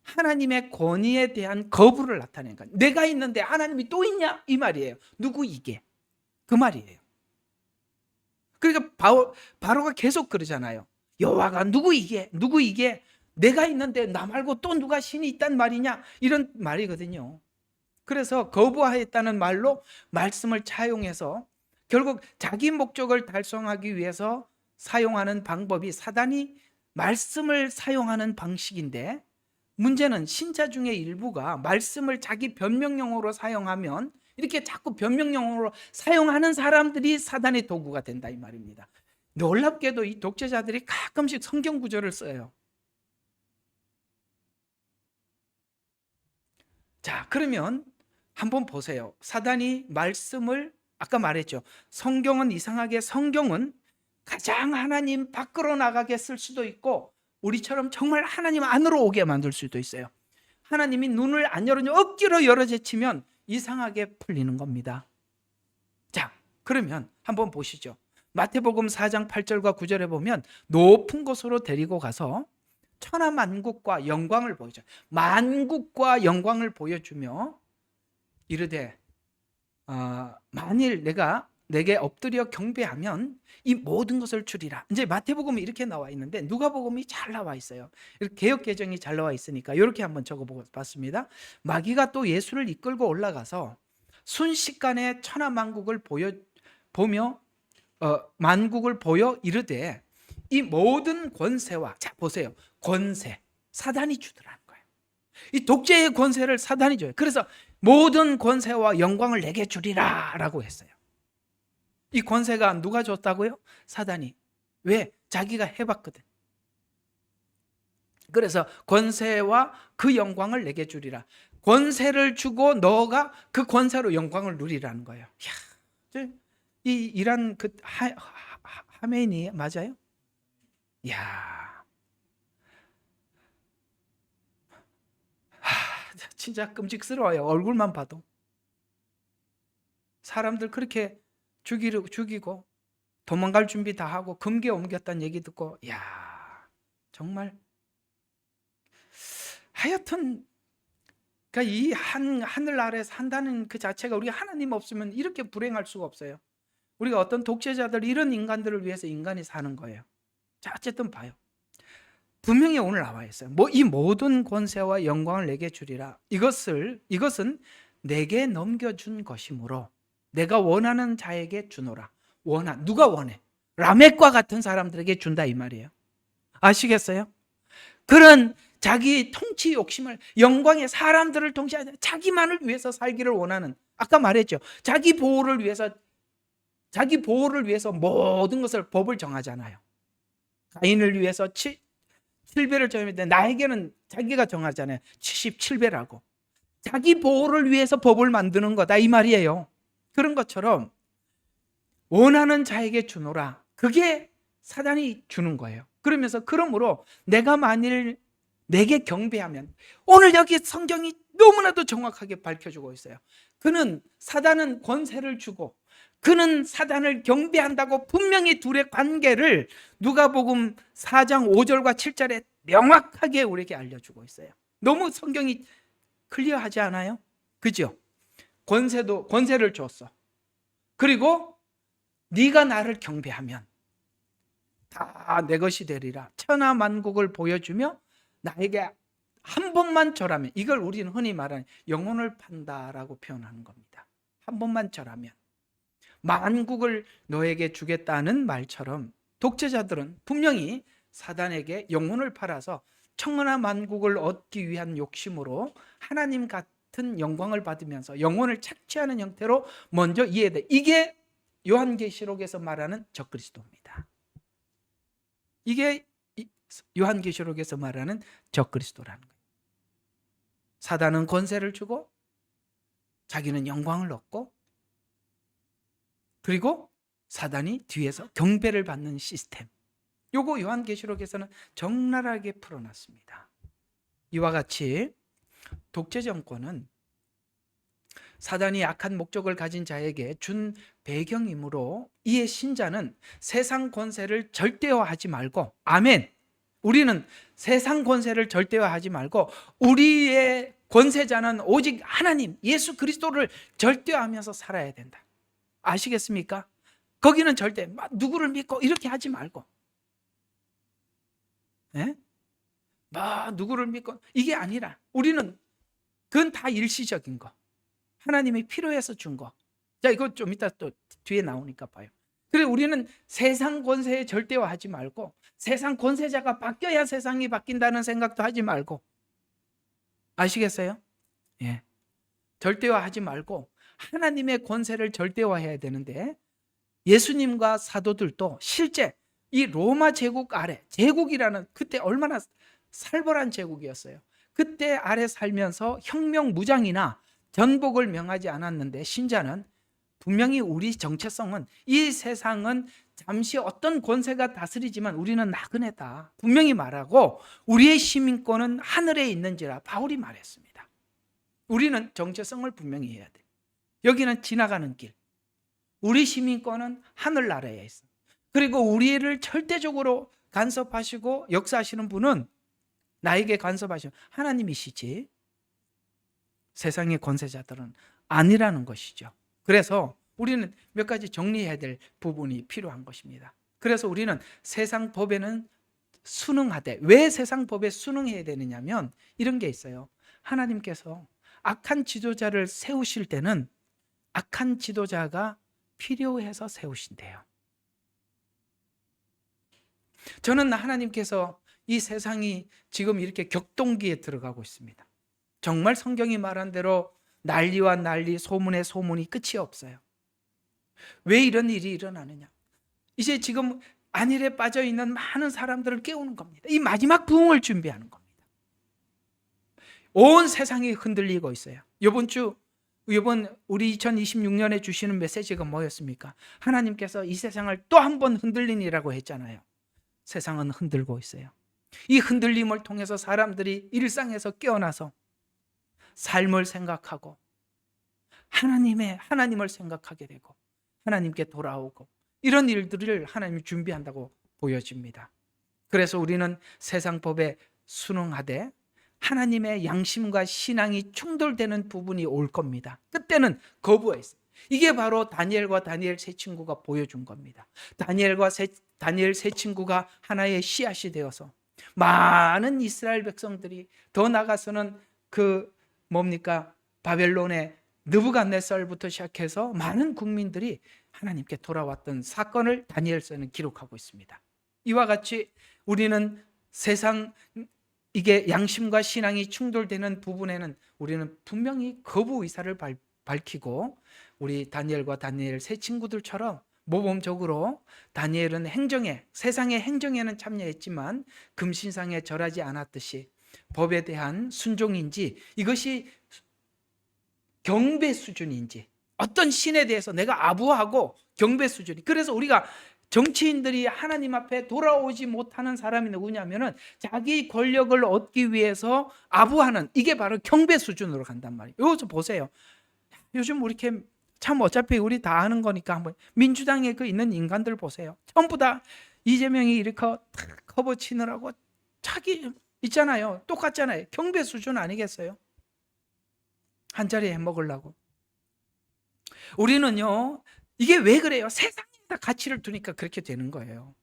Speaker 1: 하나님의 권위에 대한 거부를 나타내는 거예요. 내가 있는데 하나님이 또 있냐? 이 말이에요. 누구이게? 그 말이에요. 그러니까 바로가 계속 그러잖아요. 여호와가 누구이게? 내가 있는데 나 말고 또 누가 신이 있단 말이냐? 이런 말이거든요. 그래서 거부하였다는 말로 말씀을 차용해서 결국 자기 목적을 달성하기 위해서 사용하는 방법이 사단이 말씀을 사용하는 방식인데, 문제는 신자 중에 일부가 말씀을 자기 변명용어로 사용하면 이렇게 자꾸 변명용어로 사용하는 사람들이 사단의 도구가 된다 이 말입니다. 놀랍게도 이 독재자들이 가끔씩 성경 구절을 써요. 자, 그러면 한번 보세요. 사단이 말씀을, 아까 말했죠. 성경은 가장 하나님 밖으로 나가게 쓸 수도 있고 우리처럼 정말 하나님 안으로 오게 만들 수도 있어요. 하나님이 눈을 안 열어줘 억지로 열어제치면 이상하게 풀리는 겁니다. 자, 그러면 한번 보시죠. 마태복음 4장 8절과 9절에 보면 높은 곳으로 데리고 가서 천하만국과 영광을 보여줘. 만국과 영광을 보여주며 이르되 만일 내게 엎드려 경배하면 이 모든 것을 주리라. 이제 마태복음이 이렇게 나와 있는데 누가복음이 잘 나와 있어요. 개역개정이 잘 나와 있으니까 이렇게 한번 적어봤습니다. 마귀가 또 예수를 이끌고 올라가서 순식간에 천하만국을 보며 만국을 보여 이르되 이 모든 권세와, 자 보세요, 권세 사단이 주더라는 거예요. 이 독재의 권세를 사단이 줘요. 그래서 모든 권세와 영광을 내게 주리라 라고 했어요. 이 권세가 누가 줬다고요? 사단이. 왜? 자기가 해봤거든. 그래서 권세와 그 영광을 내게 주리라. 권세를 주고 너가 그 권세로 영광을 누리라는 거예요. 이야, 이 이란 그 하메니 맞아요? 이야, 진짜 끔찍스러워요. 얼굴만 봐도. 사람들 그렇게 죽이고 도망갈 준비 다 하고 금괴 옮겼다는 얘기 듣고, 야, 정말 하여튼 그러니까 이 하늘 아래 산다는 그 자체가, 우리가 하나님 없으면 이렇게 불행할 수가 없어요. 우리가 어떤 독재자들, 이런 인간들을 위해서 인간이 사는 거예요. 자, 어쨌든 봐요. 분명히 오늘 나와 있어요. 이 모든 권세와 영광을 내게 주리라. 이것은 내게 넘겨준 것이므로 내가 원하는 자에게 주노라. 누가 원해? 라멕과 같은 사람들에게 준다 이 말이에요. 아시겠어요? 그런 자기 통치 욕심을, 영광의 사람들을 통치하지, 자기만을 위해서 살기를 원하는, 아까 말했죠. 자기 보호를 위해서 모든 것을 법을 정하잖아요. 가인을 위해서 7배를 정했는데 나에게는 자기가 정하잖아요. 77배라고. 자기 보호를 위해서 법을 만드는 거다 이 말이에요. 그런 것처럼 원하는 자에게 주노라. 그게 사단이 주는 거예요. 그러므로 내가 만일 내게 경배하면, 오늘 여기 성경이 너무나도 정확하게 밝혀주고 있어요. 사단은 권세를 주고 그는 사단을 경배한다고 분명히 둘의 관계를 누가복음 4장 5절과 7절에 명확하게 우리에게 알려주고 있어요. 너무 성경이 클리어하지 않아요? 그죠? 권세를 줬어. 그리고 네가 나를 경배하면 다 내 것이 되리라. 천하만국을 보여주며 나에게 한 번만 절하면, 이걸 우리는 흔히 말하는 영혼을 판다라고 표현하는 겁니다. 한 번만 절하면 만국을 너에게 주겠다는 말처럼 독재자들은 분명히 사단에게 영혼을 팔아서 천하만국을 얻기 위한 욕심으로 하나님 같은 영광을 받으면서 영혼을 착취하는 형태로 먼저 이해돼. 이게 요한계시록에서 말하는 적그리스도입니다. 이게 요한계시록에서 말하는 적그리스도라는 거예요. 사단은 권세를 주고 자기는 영광을 얻고, 그리고 사단이 뒤에서 경배를 받는 시스템. 요거 요한계시록에서는 적나라하게 풀어놨습니다. 이와 같이 독재 정권은 사단이 악한 목적을 가진 자에게 준 배경이므로 이에 신자는 세상 권세를 절대화하지 말고, 아멘, 우리는 세상 권세를 절대화하지 말고 우리의 권세자는 오직 하나님 예수 그리스도를 절대화하면서 살아야 된다. 아시겠습니까? 거기는 절대 누구를 믿고 이렇게 하지 말고, 예? 누구를 믿고 이게 아니라, 우리는 그건 다 일시적인 거, 하나님이 필요해서 준 거. 자, 이거 좀 이따 또 뒤에 나오니까 봐요. 그리고 우리는 세상 권세에 절대화하지 말고, 세상 권세자가 바뀌어야 세상이 바뀐다는 생각도 하지 말고, 아시겠어요? 예. 절대화하지 말고 하나님의 권세를 절대화해야 되는데, 예수님과 사도들도 실제 이 로마 제국 아래, 제국이라는, 그때 얼마나 살벌한 제국이었어요. 그때 아래 살면서 혁명 무장이나 전복을 명하지 않았는데, 신자는 분명히 우리 정체성은, 이 세상은 잠시 어떤 권세가 다스리지만 우리는 나그네다 분명히 말하고, 우리의 시민권은 하늘에 있는지라 바울이 말했습니다. 우리는 정체성을 분명히 해야 돼. 여기는 지나가는 길, 우리 시민권은 하늘나라에 있어. 그리고 우리를 절대적으로 간섭하시고 역사하시는 분은 나에게 간섭하시는 하나님이시지 세상의 권세자들은 아니라는 것이죠. 그래서 우리는 몇 가지 정리해야 될 부분이 필요한 것입니다. 그래서 우리는 세상 법에는 순응하되, 왜 세상 법에 순응해야 되느냐면 이런 게 있어요. 하나님께서 악한 지도자를 세우실 때는 악한 지도자가 필요해서 세우신대요. 저는 하나님께서 이 세상이 지금 이렇게 격동기에 들어가고 있습니다. 정말 성경이 말한 대로 난리와 난리, 소문에 소문이 끝이 없어요. 왜 이런 일이 일어나느냐? 이제 지금 안일에 빠져 있는 많은 사람들을 깨우는 겁니다. 이 마지막 부흥을 준비하는 겁니다. 온 세상이 흔들리고 있어요. 이번 우리 2026년에 주시는 메시지가 뭐였습니까? 하나님께서 이 세상을 또 한 번 흔들리니라고 했잖아요. 세상은 흔들고 있어요. 이 흔들림을 통해서 사람들이 일상에서 깨어나서 삶을 생각하고 하나님을 생각하게 되고 하나님께 돌아오고 이런 일들을 하나님이 준비한다고 보여집니다. 그래서 우리는 세상 법에 순응하되 하나님의 양심과 신앙이 충돌되는 부분이 올 겁니다. 그때는 거부했어요. 이게 바로 다니엘과 다니엘 세 친구가 보여준 겁니다. 다니엘 세 친구가 하나의 씨앗이 되어서 많은 이스라엘 백성들이, 더 나아가서는 바벨론의 느부갓네살부터 시작해서 많은 국민들이 하나님께 돌아왔던 사건을 다니엘서는 기록하고 있습니다. 이와 같이 우리는 세상 이게 양심과 신앙이 충돌되는 부분에는 우리는 분명히 거부 의사를 밝히고 우리 다니엘과 다니엘 세 친구들처럼 모범적으로 다니엘은 세상의 행정에는 참여했지만 금신상에 절하지 않았듯이 법에 대한 순종인지, 이것이 경배 수준인지, 어떤 신에 대해서 내가 아부하고 경배 수준이, 그래서 우리가 정치인들이 하나님 앞에 돌아오지 못하는 사람이 누구냐면은 자기 권력을 얻기 위해서 아부하는, 이게 바로 경배 수준으로 간단 말이에요. 여기서 보세요. 요즘 우리 이렇게 참 어차피 우리 다 아는 거니까 한번 민주당에 있는 인간들 보세요. 전부 다 이재명이 이렇게 커버 치느라고 자기 있잖아요. 똑같잖아요. 경배 수준 아니겠어요? 한 자리 해 먹으려고. 우리는요, 이게 왜 그래요? 세상에다 가치를 두니까 그렇게 되는 거예요.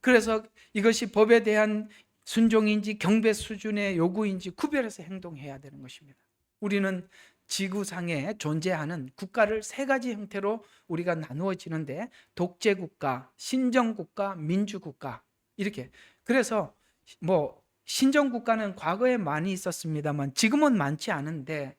Speaker 1: 그래서 이것이 법에 대한 순종인지 경배 수준의 요구인지 구별해서 행동해야 되는 것입니다. 우리는 지구상에 존재하는 국가를 세 가지 형태로 우리가 나누어지는데, 독재국가, 신정국가, 민주국가, 이렇게. 그래서 신정국가는 과거에 많이 있었습니다만 지금은 많지 않은데,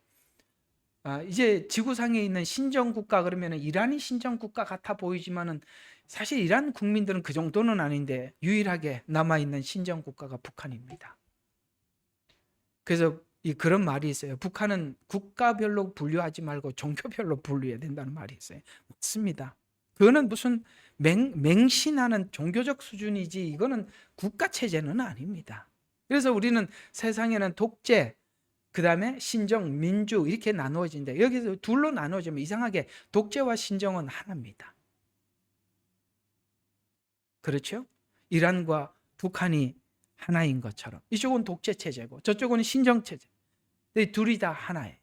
Speaker 1: 이제 지구상에 있는 신정국가 그러면 이란이 신정국가 같아 보이지만은 사실 이란 국민들은 그 정도는 아닌데 유일하게 남아있는 신정국가가 북한입니다. 그래서 그런 말이 있어요. 북한은 국가별로 분류하지 말고 종교별로 분류해야 된다는 말이 있어요. 맞습니다. 그거는 무슨 맹신하는 종교적 수준이지 이거는 국가체제는 아닙니다. 그래서 우리는 세상에는 독재, 그 다음에 신정, 민주 이렇게 나누어진다. 여기서 둘로 나누어지면 이상하게 독재와 신정은 하나입니다. 그렇죠? 이란과 북한이 하나인 것처럼 이쪽은 독재체제고 저쪽은 신정체제. 둘이 다 하나예요.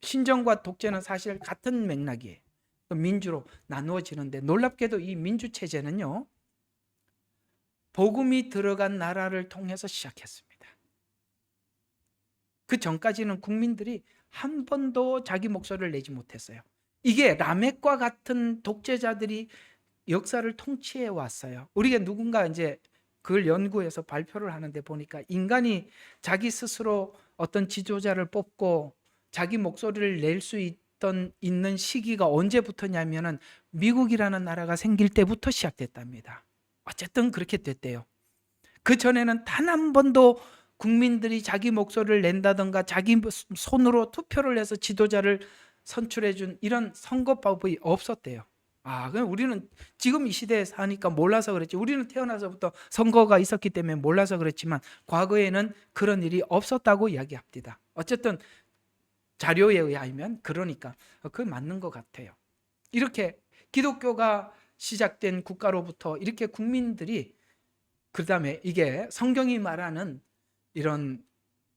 Speaker 1: 신정과 독재는 사실 같은 맥락이에요. 민주로 나누어지는데 놀랍게도 이 민주체제는요, 복음이 들어간 나라를 통해서 시작했습니다. 그 전까지는 국민들이 한 번도 자기 목소리를 내지 못했어요. 이게 라멕과 같은 독재자들이 역사를 통치해 왔어요. 우리가 누군가 이제 그걸 연구해서 발표를 하는데 보니까 인간이 자기 스스로 어떤 지도자를 뽑고 자기 목소리를 낼 수 있는 시기가 언제부터냐면은 미국이라는 나라가 생길 때부터 시작됐답니다. 어쨌든 그렇게 됐대요. 그 전에는 단 한 번도 국민들이 자기 목소리를 낸다든가 자기 손으로 투표를 해서 지도자를 선출해 준 이런 선거법이 없었대요. 그럼 우리는 지금 이 시대에 사니까 몰라서 그랬지. 우리는 태어나서부터 선거가 있었기 때문에 몰라서 그랬지만 과거에는 그런 일이 없었다고 이야기합니다. 어쨌든 자료에 의하면 그러니까 그게 맞는 것 같아요. 이렇게 기독교가 시작된 국가로부터 이렇게 국민들이 그다음에 이게 성경이 말하는 이런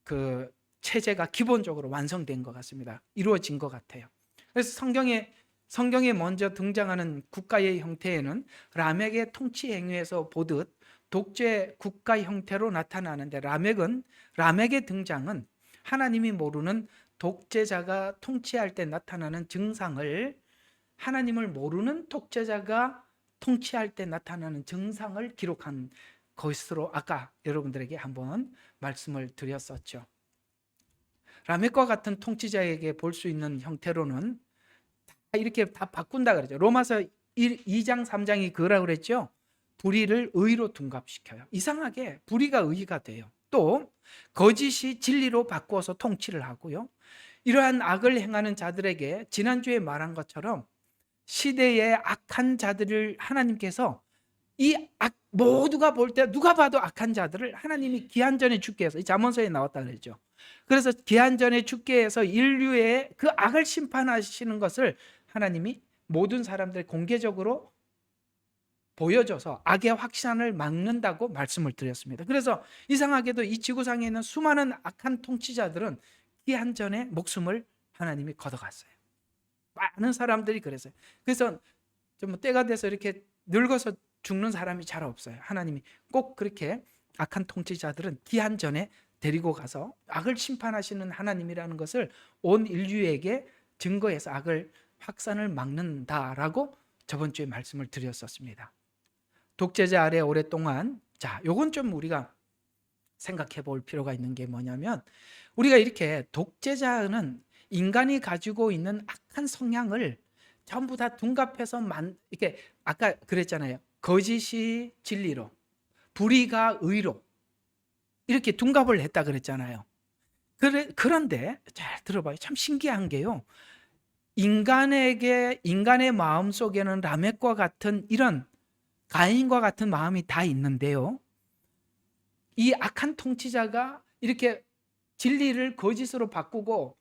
Speaker 1: 그 체제가 기본적으로 완성된 것 같습니다. 이루어진 것 같아요. 그래서 성경에 먼저 등장하는 국가의 형태에는 라멕의 통치 행위에서 보듯 독재 국가 형태로 나타나는데, 라멕의 등장은 하나님이 모르는 독재자가 통치할 때 나타나는 증상을, 하나님을 모르는 독재자가 통치할 때 나타나는 증상을 기록한 것으로 아까 여러분들에게 한번 말씀을 드렸었죠. 라멕과 같은 통치자에게 볼 수 있는 형태로는 이렇게 다 바꾼다 그러죠. 로마서 2장 3장이 그거라고 그랬죠. 불의를 의로 둔갑시켜요. 이상하게 불의가 의가 돼요. 또 거짓이 진리로 바꾸어서 통치를 하고요. 이러한 악을 행하는 자들에게 지난주에 말한 것처럼 시대의 악한 자들을 하나님께서 모두가 볼 때 누가 봐도 악한 자들을 하나님이 기한전에 죽게 해서, 이 잠언서에 나왔다 그랬죠. 그래서 기한전에 죽게 해서 인류의 그 악을 심판하시는 것을 하나님이 모든 사람들 공개적으로 보여줘서 악의 확산을 막는다고 말씀을 드렸습니다. 그래서 이상하게도 이 지구상에 있는 수많은 악한 통치자들은 기한전에 목숨을 하나님이 걷어갔어요. 많은 사람들이 그랬어요. 그래서 좀 때가 돼서 이렇게 늙어서 죽는 사람이 잘 없어요. 하나님이 꼭 그렇게 악한 통치자들은 기한전에 데리고 가서 악을 심판하시는 하나님이라는 것을 온 인류에게 증거해서 악을 확산을 막는다라고 저번 주에 말씀을 드렸었습니다. 독재자 아래 오랫동안, 요건 좀 우리가 생각해 볼 필요가 있는 게 뭐냐면, 우리가 이렇게 독재자는 인간이 가지고 있는 악한 성향을 전부 다 둔갑해서 이렇게 아까 그랬잖아요. 거짓이 진리로, 불의가 의로 이렇게 둔갑을 했다 그랬잖아요. 그런데 잘 들어봐요. 참 신기한 게요. 인간의 마음 속에는 라멕과 같은 이런 가인과 같은 마음이 다 있는데요. 이 악한 통치자가 이렇게 진리를 거짓으로 바꾸고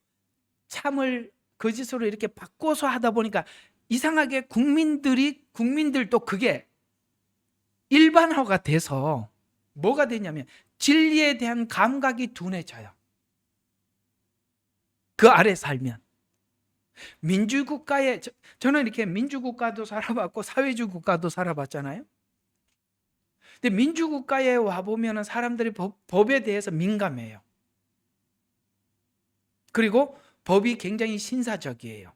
Speaker 1: 참을 거짓으로 이렇게 바꿔서 하다 보니까 이상하게 국민들도 그게 일반화가 돼서 뭐가 되냐면 진리에 대한 감각이 둔해져요. 그 아래 살면. 민주국가에, 저는 이렇게 민주국가도 살아봤고 사회주의 국가도 살아봤잖아요. 근데 민주국가에 와보면 사람들이 법에 대해서 민감해요. 그리고 법이 굉장히 신사적이에요.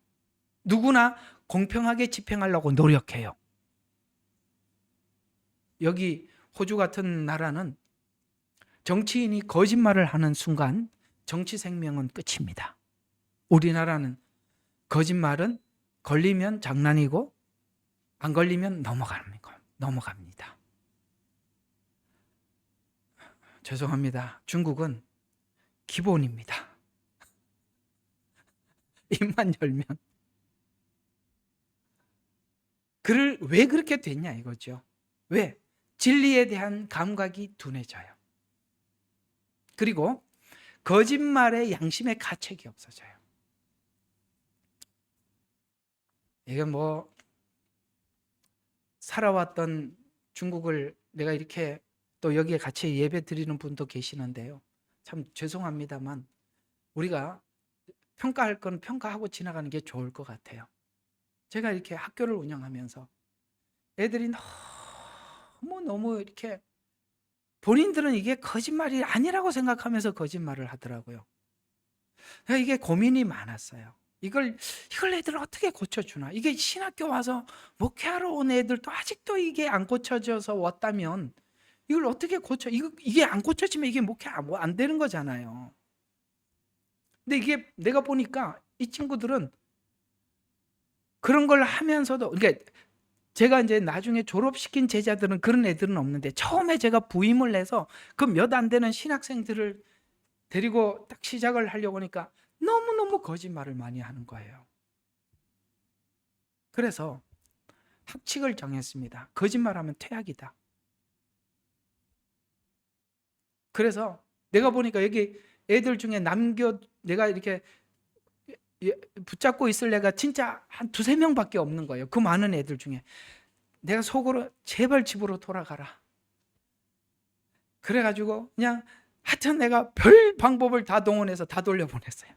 Speaker 1: 누구나 공평하게 집행하려고 노력해요. 여기 호주 같은 나라는 정치인이 거짓말을 하는 순간 정치 생명은 끝입니다. 우리나라는 거짓말은 걸리면 장난이고 안 걸리면 넘어갑니다. 죄송합니다. 중국은 기본입니다. 입만 열면. 왜 그렇게 됐냐 이거죠. 왜? 진리에 대한 감각이 둔해져요. 그리고 거짓말에 양심의 가책이 없어져요. 이게 살아왔던 중국을 내가 이렇게 또 여기에 같이 예배 드리는 분도 계시는데요. 참 죄송합니다만 우리가 평가할 건 평가하고 지나가는 게 좋을 것 같아요. 제가 이렇게 학교를 운영하면서 애들이 너무 이렇게 본인들은 이게 거짓말이 아니라고 생각하면서 거짓말을 하더라고요. 이게 고민이 많았어요. 이걸 애들 어떻게 고쳐주나. 이게 신학교 와서 목회하러 온 애들도 아직도 이게 안 고쳐져서 왔다면 이걸 어떻게 고쳐. 이게 안 고쳐지면 이게 목회 안 되는 거잖아요. 근데 이게 내가 보니까 이 친구들은 그런 걸 하면서도, 그러니까 제가 이제 나중에 졸업시킨 제자들은 그런 애들은 없는데, 처음에 제가 부임을 해서 그 몇 안 되는 신학생들을 데리고 딱 시작을 하려고 하니까 너무너무 거짓말을 많이 하는 거예요. 그래서 학칙을 정했습니다. 거짓말하면 퇴학이다. 그래서 내가 보니까 여기 애들 중에 내가 이렇게 붙잡고 있을 애가 진짜 한 2-3명밖에 없는 거예요. 그 많은 애들 중에. 내가 속으로 제발 집으로 돌아가라. 그래가지고 그냥 하여튼 내가 별 방법을 다 동원해서 다 돌려보냈어요.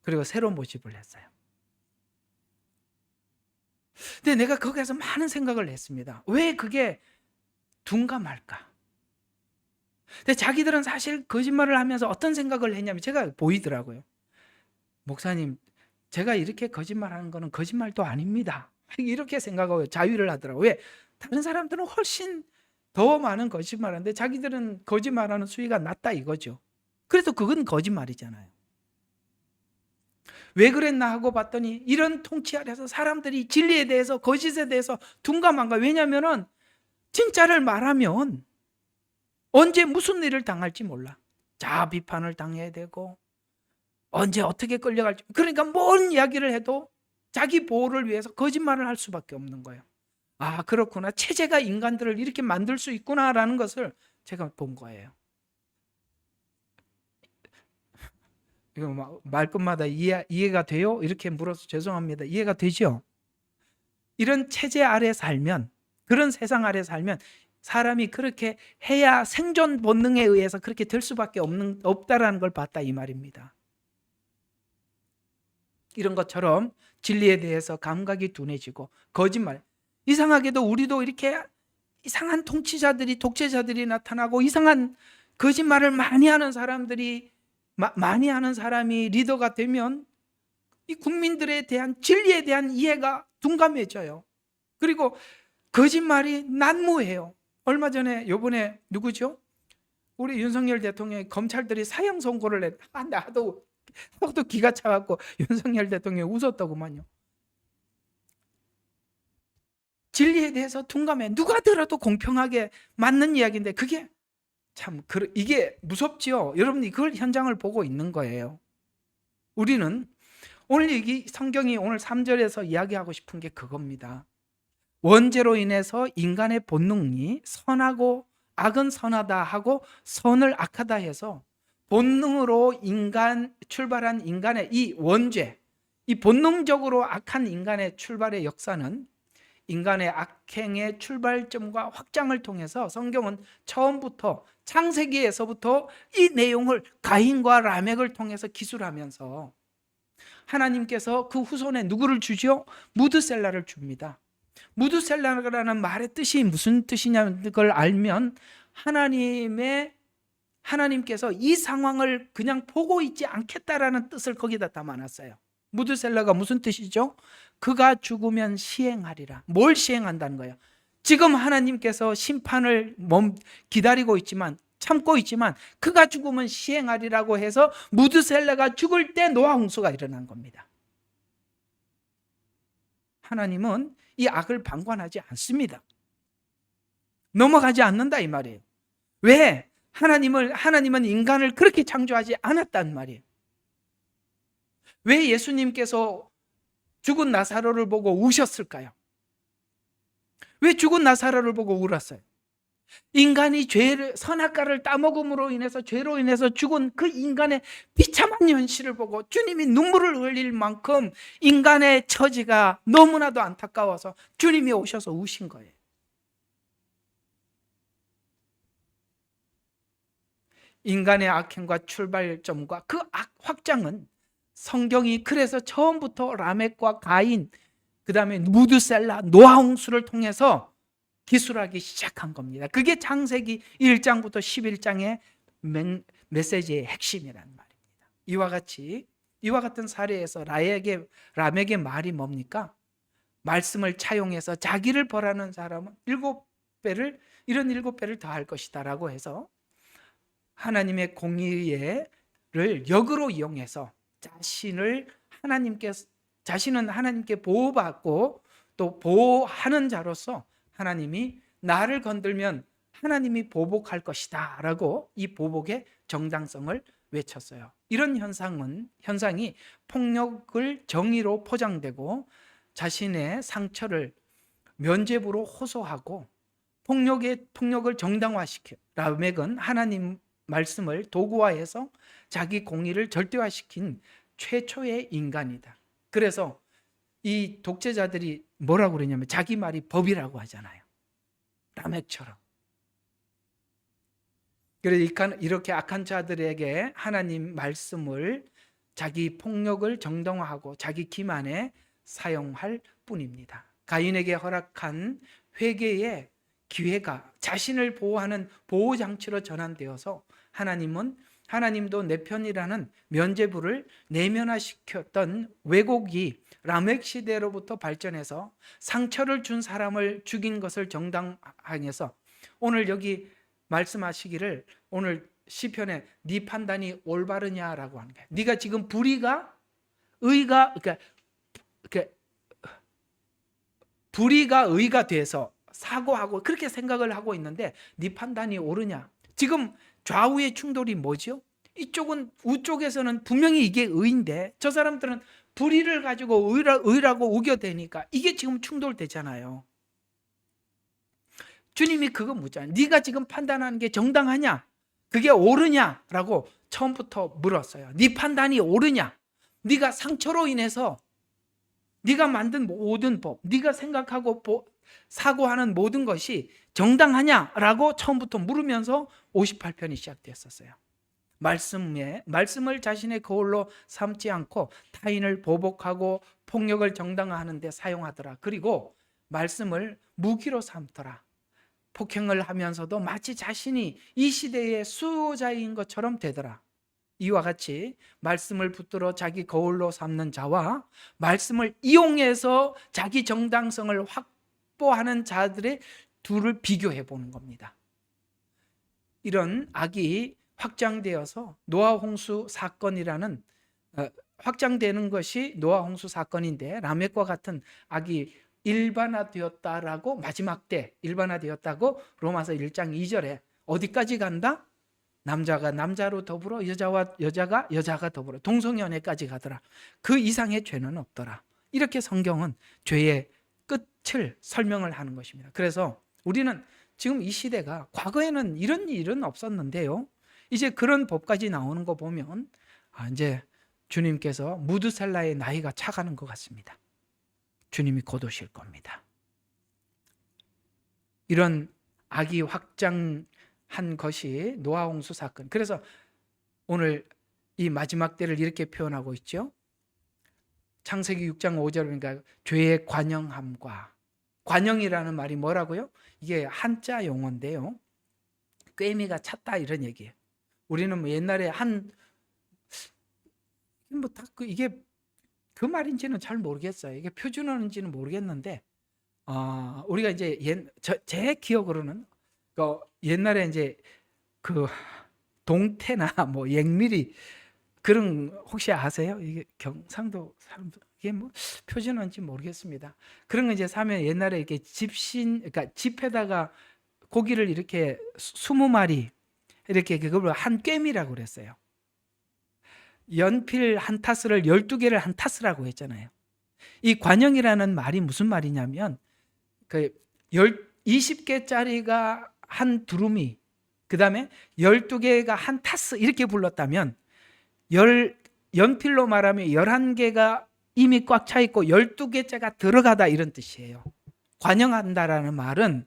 Speaker 1: 그리고 새로 모집을 했어요. 근데 내가 거기에서 많은 생각을 했습니다. 왜 그게 둔감할까? 근데 자기들은 사실 거짓말을 하면서 어떤 생각을 했냐면 제가 보이더라고요. 목사님, 제가 이렇게 거짓말하는 거는 거짓말도 아닙니다. 이렇게 생각하고 자위를 하더라고요. 왜? 다른 사람들은 훨씬 더 많은 거짓말하는데 자기들은 거짓말하는 수위가 낮다 이거죠. 그래서 그건 거짓말이잖아요. 왜 그랬나 하고 봤더니 이런 통치 아래서 사람들이 진리에 대해서 거짓에 대해서 둔감한가. 왜냐하면 진짜를 말하면 언제 무슨 일을 당할지 몰라. 자아 비판을 당해야 되고 언제 어떻게 끌려갈지. 그러니까 뭔 이야기를 해도 자기 보호를 위해서 거짓말을 할 수밖에 없는 거예요. 아, 그렇구나. 체제가 인간들을 이렇게 만들 수 있구나라는 것을 제가 본 거예요. 이거 말끝마다 이해가 돼요? 이렇게 물어서 죄송합니다. 이해가 되죠? 이런 체제 아래 살면, 그런 세상 아래 살면 사람이 그렇게 해야 생존 본능에 의해서 그렇게 될 수밖에 없다라는 걸 봤다 이 말입니다. 이런 것처럼 진리에 대해서 감각이 둔해지고 거짓말. 이상하게도 우리도 이렇게 이상한 통치자들이, 독재자들이 나타나고 이상한 거짓말을 많이 하는 사람들이 많이 하는 사람이 리더가 되면 이 국민들에 대한 진리에 대한 이해가 둔감해져요. 그리고 거짓말이 난무해요. 얼마 전에 요번에 누구죠? 우리 윤석열 대통령이 검찰들이 사형 선고를 했. 나도 기가 차갖고 윤석열 대통령이 웃었더구만요. 진리에 대해서 둔감해. 누가 들어도 공평하게 맞는 이야기인데 그게 참 이게 무섭지요. 여러분이 그걸 현장을 보고 있는 거예요. 우리는 오늘 이 성경이 오늘 3절에서 이야기하고 싶은 게 그겁니다. 원죄로 인해서 인간의 본능이 선하고 악은 선하다 하고 선을 악하다 해서 본능으로 출발한 인간의 이 원죄, 이 본능적으로 악한 인간의 출발의 역사는 인간의 악행의 출발점과 확장을 통해서 성경은 처음부터 창세기에서부터 이 내용을 가인과 라멕을 통해서 기술하면서 하나님께서 그 후손에 누구를 주죠? 무드셀라를 줍니다. 무드셀라라는 말의 뜻이 무슨 뜻이냐는 걸 알면 하나님께서 이 상황을 그냥 보고 있지 않겠다라는 뜻을 거기다 담아놨어요. 무드셀라가 무슨 뜻이죠? 그가 죽으면 시행하리라. 뭘 시행한다는 거예요? 지금 하나님께서 심판을 기다리고 있지만 참고 있지만 그가 죽으면 시행하리라고 해서 무드셀라가 죽을 때 노아 홍수가 일어난 겁니다. 하나님은 이 악을 방관하지 않습니다. 넘어가지 않는다 이 말이에요. 왜? 하나님은 인간을 그렇게 창조하지 않았단 말이에요. 왜 예수님께서 죽은 나사로를 보고 우셨을까요? 왜 죽은 나사로를 보고 울었어요? 인간이 선악과를 따먹음으로 인해서 죄로 인해서 죽은 그 인간의 비참한 현실을 보고 주님이 눈물을 흘릴 만큼 인간의 처지가 너무나도 안타까워서 주님이 오셔서 우신 거예요. 인간의 악행과 출발점과 그 악 확장은 성경이 그래서 처음부터 라멕과 가인, 그 다음에 무드셀라, 노아 홍수를 통해서 기술하기 시작한 겁니다. 그게 창세기 1장부터 11장의 메시지의 핵심이란 말입니다. 이와 같은 사례에서 라멕의 말이 뭡니까? 말씀을 차용해서 자기를 벌하는 사람은 7배를 더할 것이다 라고 해서 하나님의 공의를 역으로 이용해서 자신은 하나님께 보호받고 또 보호하는 자로서 하나님이 나를 건들면 하나님이 보복할 것이다 라고 이 보복의 정당성을 외쳤어요. 이런 현상이 폭력을 정의로 포장되고 자신의 상처를 면죄부로 호소하고 폭력을 정당화시켜. 라멕은 하나님 말씀을 도구화해서 자기 공의를 절대화시킨 최초의 인간이다. 그래서 이 독재자들이 뭐라고 그러냐면 자기 말이 법이라고 하잖아요. 라멕처럼. 그래서 이렇게 악한 자들에게 하나님 말씀을 자기 폭력을 정당화하고 자기 기만에 사용할 뿐입니다. 가인에게 허락한 회개의 기회가 자신을 보호하는 보호장치로 전환되어서 하나님도 내 편이라는 면죄부를 내면화시켰던 왜곡이 라멕 시대로부터 발전해서 상처를 준 사람을 죽인 것을 정당화해서 오늘 여기 말씀하시기를, 오늘 시편에 네 판단이 올바르냐라고 하는 거예요. 네가 지금 그러니까 불의가 의가 돼서 사고하고 그렇게 생각을 하고 있는데 네 판단이 옳으냐? 지금 좌우의 충돌이 뭐죠? 이쪽은, 우쪽에서는 분명히 이게 의인데 저 사람들은 불의를 가지고 의라고 우겨대니까 이게 지금 충돌되잖아요. 주님이 그거 묻잖아요. 네가 지금 판단하는 게 정당하냐? 그게 옳으냐라고 처음부터 물었어요. 네 판단이 옳으냐? 네가 상처로 인해서 네가 만든 모든 법, 네가 생각하고 사고하는 모든 것이 정당하냐라고 처음부터 물으면서 58편이 시작됐었어요. 말씀을 자신의 거울로 삼지 않고 타인을 보복하고 폭력을 정당화하는 데 사용하더라. 그리고 말씀을 무기로 삼더라. 폭행을 하면서도 마치 자신이 이 시대의 수호자인 것처럼 되더라. 이와 같이 말씀을 붙들어 자기 거울로 삼는 자와 말씀을 이용해서 자기 정당성을 확보하는 자들의 둘을 비교해 보는 겁니다. 이런 악이 확장되어서 노아 홍수 사건이라는 확장되는 것이 노아 홍수 사건인데, 라멕과 같은 악이 일반화되었다라고, 마지막 때 일반화되었다고 로마서 1장 2절에 어디까지 간다? 남자가 남자로 더불어 여자가 여자가 더불어 동성연애까지 가더라. 그 이상의 죄는 없더라. 이렇게 성경은 죄의 끝을 설명을 하는 것입니다. 그래서 우리는 지금 이 시대가, 과거에는 이런 일은 없었는데요, 이제 그런 법까지 나오는 거 보면 이제 주님께서 무드셀라의 나이가 차가는 것 같습니다. 주님이 곧 오실 겁니다. 이런 악이 확장한 것이 노아 홍수 사건. 그래서 오늘 이 마지막 때를 이렇게 표현하고 있죠. 창세기 6장 5절, 그러니까 죄의 관영함과, 관영이라는 말이 뭐라고요? 이게 한자 용어인데요, 꿰미가 찼다 이런 얘기예요. 우리는 뭐 옛날에 이게 그 말인지는 잘 모르겠어요. 이게 표준어인지는 모르겠는데, 우리가 이제 제 기억으로는 옛날에 이제 그 동태나 뭐 앵밀이, 그런, 혹시 아세요? 이게 경상도 사람들, 이게 뭐 표준어인지 모르겠습니다. 그런 거 이제 사면 옛날에 이렇게 그러니까 집에다가 고기를 이렇게 20마리 이렇게, 그걸 한 꿰미라고 그랬어요. 연필 한 타스를 12개를 한 타스라고 했잖아요. 이 관영이라는 말이 무슨 말이냐면, 20개짜리가 한 두루미, 그 다음에 12개가 한 타스 이렇게 불렀다면, 연필로 말하면 11개가 이미 꽉 차 있고 12개째가 들어가다 이런 뜻이에요. 관영한다라는 말은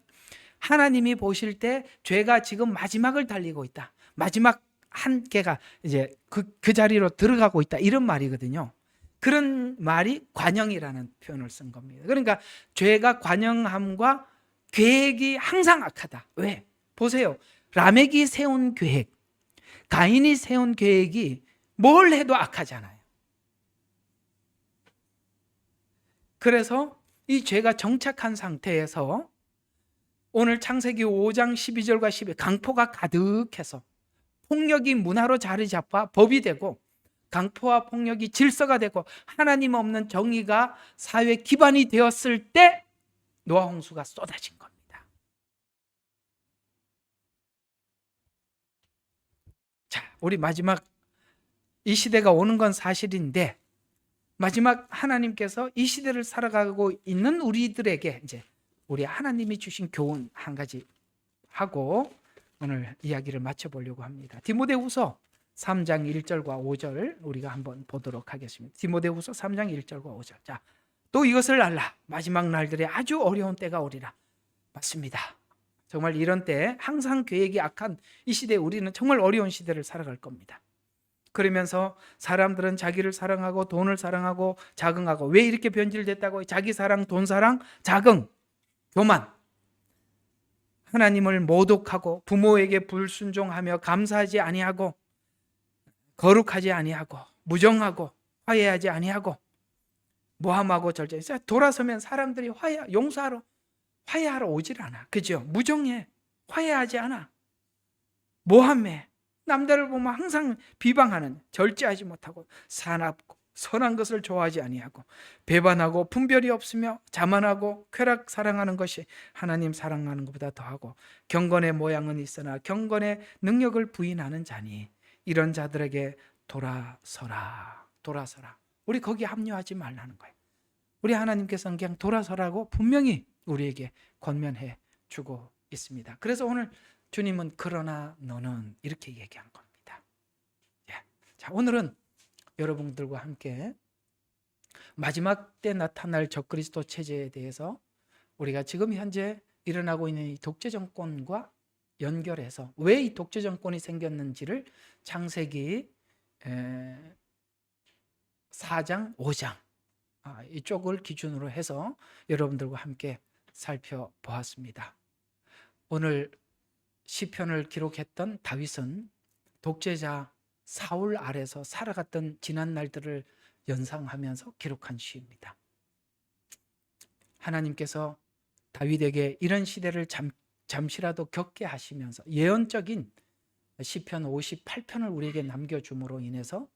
Speaker 1: 하나님이 보실 때 죄가 지금 마지막을 달리고 있다, 마지막 한 개가 이제 그 자리로 들어가고 있다, 이런 말이거든요. 그런 말이 관영이라는 표현을 쓴 겁니다. 그러니까 죄가 관영함과 계획이 항상 악하다. 왜? 보세요. 라멕이 세운 계획, 가인이 세운 계획이 뭘 해도 악하잖아요. 그래서 이 죄가 정착한 상태에서 오늘 창세기 5장 12절과 12절, 강포가 가득해서 폭력이 문화로 자리 잡아 법이 되고, 강포와 폭력이 질서가 되고 하나님 없는 정의가 사회 기반이 되었을 때 노아 홍수가 쏟아진 겁니다. 자, 우리 마지막, 이 시대가 오는 건 사실인데, 마지막 하나님께서 이 시대를 살아가고 있는 우리들에게 이제 우리 하나님이 주신 교훈 한 가지 하고 오늘 이야기를 마쳐보려고 합니다. 디모데후서 3장 1절과 5절 우리가 한번 보도록 하겠습니다. 디모데후서 3장 1절과 5절. 자, 또 이것을 알라. 마지막 날들에 아주 어려운 때가 오리라. 맞습니다. 정말 이런 때 항상 계획이 악한 이 시대에 우리는 정말 어려운 시대를 살아갈 겁니다. 그러면서 사람들은 자기를 사랑하고 돈을 사랑하고 자긍하고, 왜 이렇게 변질됐다고? 자기 사랑, 돈 사랑, 자긍, 교만, 하나님을 모독하고 부모에게 불순종하며 감사하지 아니하고 거룩하지 아니하고 무정하고 화해하지 아니하고 모함하고 절제. 돌아서면 사람들이 용서하러 화해하러 오질 않아. 그죠? 무정해. 화해하지 않아. 모함해. 남들을 보면 항상 비방하는, 절제하지 못하고 사납고 선한 것을 좋아하지 아니하고 배반하고 분별이 없으며 자만하고 쾌락 사랑하는 것이 하나님 사랑하는 것보다 더하고 경건의 모양은 있으나 경건의 능력을 부인하는 자니 이런 자들에게 돌아서라. 돌아서라. 우리 거기 합류하지 말라는 거예요. 우리 하나님께서는 그냥 돌아서라고 분명히 우리에게 권면해 주고 있습니다. 그래서 오늘 주님은 그러나 너는 이렇게 얘기한 겁니다. 자, 오늘은 여러분들과 함께 마지막 때 나타날 적그리스도 체제에 대해서 우리가 지금 현재 일어나고 있는 이 독재 정권과 연결해서 왜 이 독재 정권이 생겼는지를 창세기 4장, 5장 이쪽을 기준으로 해서 여러분들과 함께 살펴보았습니다. 오늘 시편을 기록했던 다윗은 독재자 사울 아래서 살아갔던 지난 날들을 연상하면서 기록한 시입니다. 하나님께서 다윗에게 이런 시대를 잠시라도 겪게 하시면서 예언적인 시편 58편을 우리에게 남겨줌으로 인해서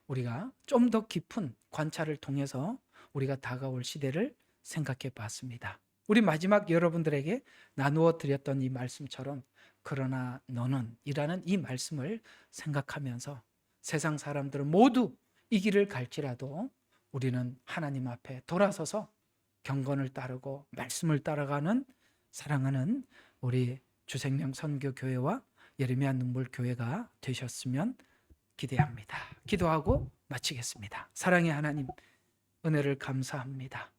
Speaker 1: 우리가 좀 더 깊은 관찰을 통해서 우리가 다가올 시대를 생각해 봤습니다. 우리 마지막 여러분들에게 나누어 드렸던 이 말씀처럼 그러나 너는 이라는 이 말씀을 생각하면서 세상 사람들은 모두 이 길을 갈지라도 우리는 하나님 앞에 돌아서서 경건을 따르고 말씀을 따라가는 사랑하는 우리 주생명 선교교회와 예레미야 눈물교회가 되셨으면 기대합니다. 기도하고 마치겠습니다. 사랑의 하나님, 은혜를 감사합니다.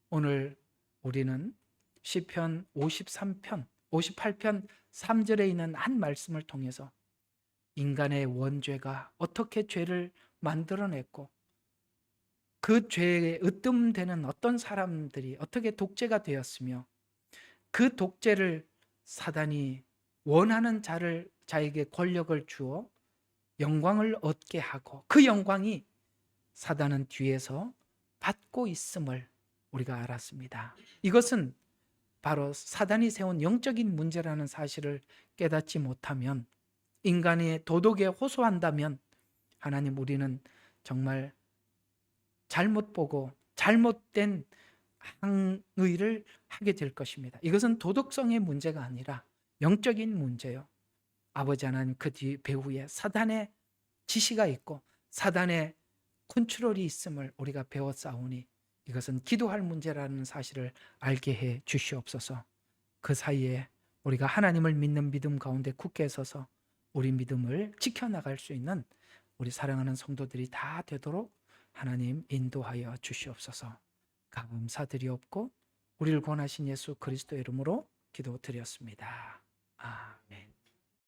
Speaker 1: 오늘 우리는 시편 53편, 58편 3절에 있는 한 말씀을 통해서 인간의 원죄가 어떻게 죄를 만들어냈고 그 죄에 으뜸되는 어떤 사람들이 어떻게 독재가 되었으며 그 독재를 사단이 원하는 자에게 권력을 주어 영광을 얻게 하고 그 영광이 사단은 뒤에서 받고 있음을 우리가 알았습니다. 이것은 바로 사단이 세운 영적인 문제라는 사실을 깨닫지 못하면, 인간의 도덕에 호소한다면 하나님, 우리는 정말 잘못 보고 잘못된 항의를 하게 될 것입니다. 이것은 도덕성의 문제가 아니라 영적인 문제요. 아버지 하나님, 그 뒤 배후에 사단의 지시가 있고 사단의 컨트롤이 있음을 우리가 배웠사오니 이것은 기도할 문제라는 사실을 알게 해 주시옵소서. 그 사이에 우리가 하나님을 믿는 믿음 가운데 굳게 서서 우리 믿음을 지켜나갈 수 있는 우리 사랑하는 성도들이 다 되도록 하나님 인도하여 주시옵소서. 감사드리옵고 우리를 권하신 예수 그리스도의 이름으로 기도드렸습니다. 아멘.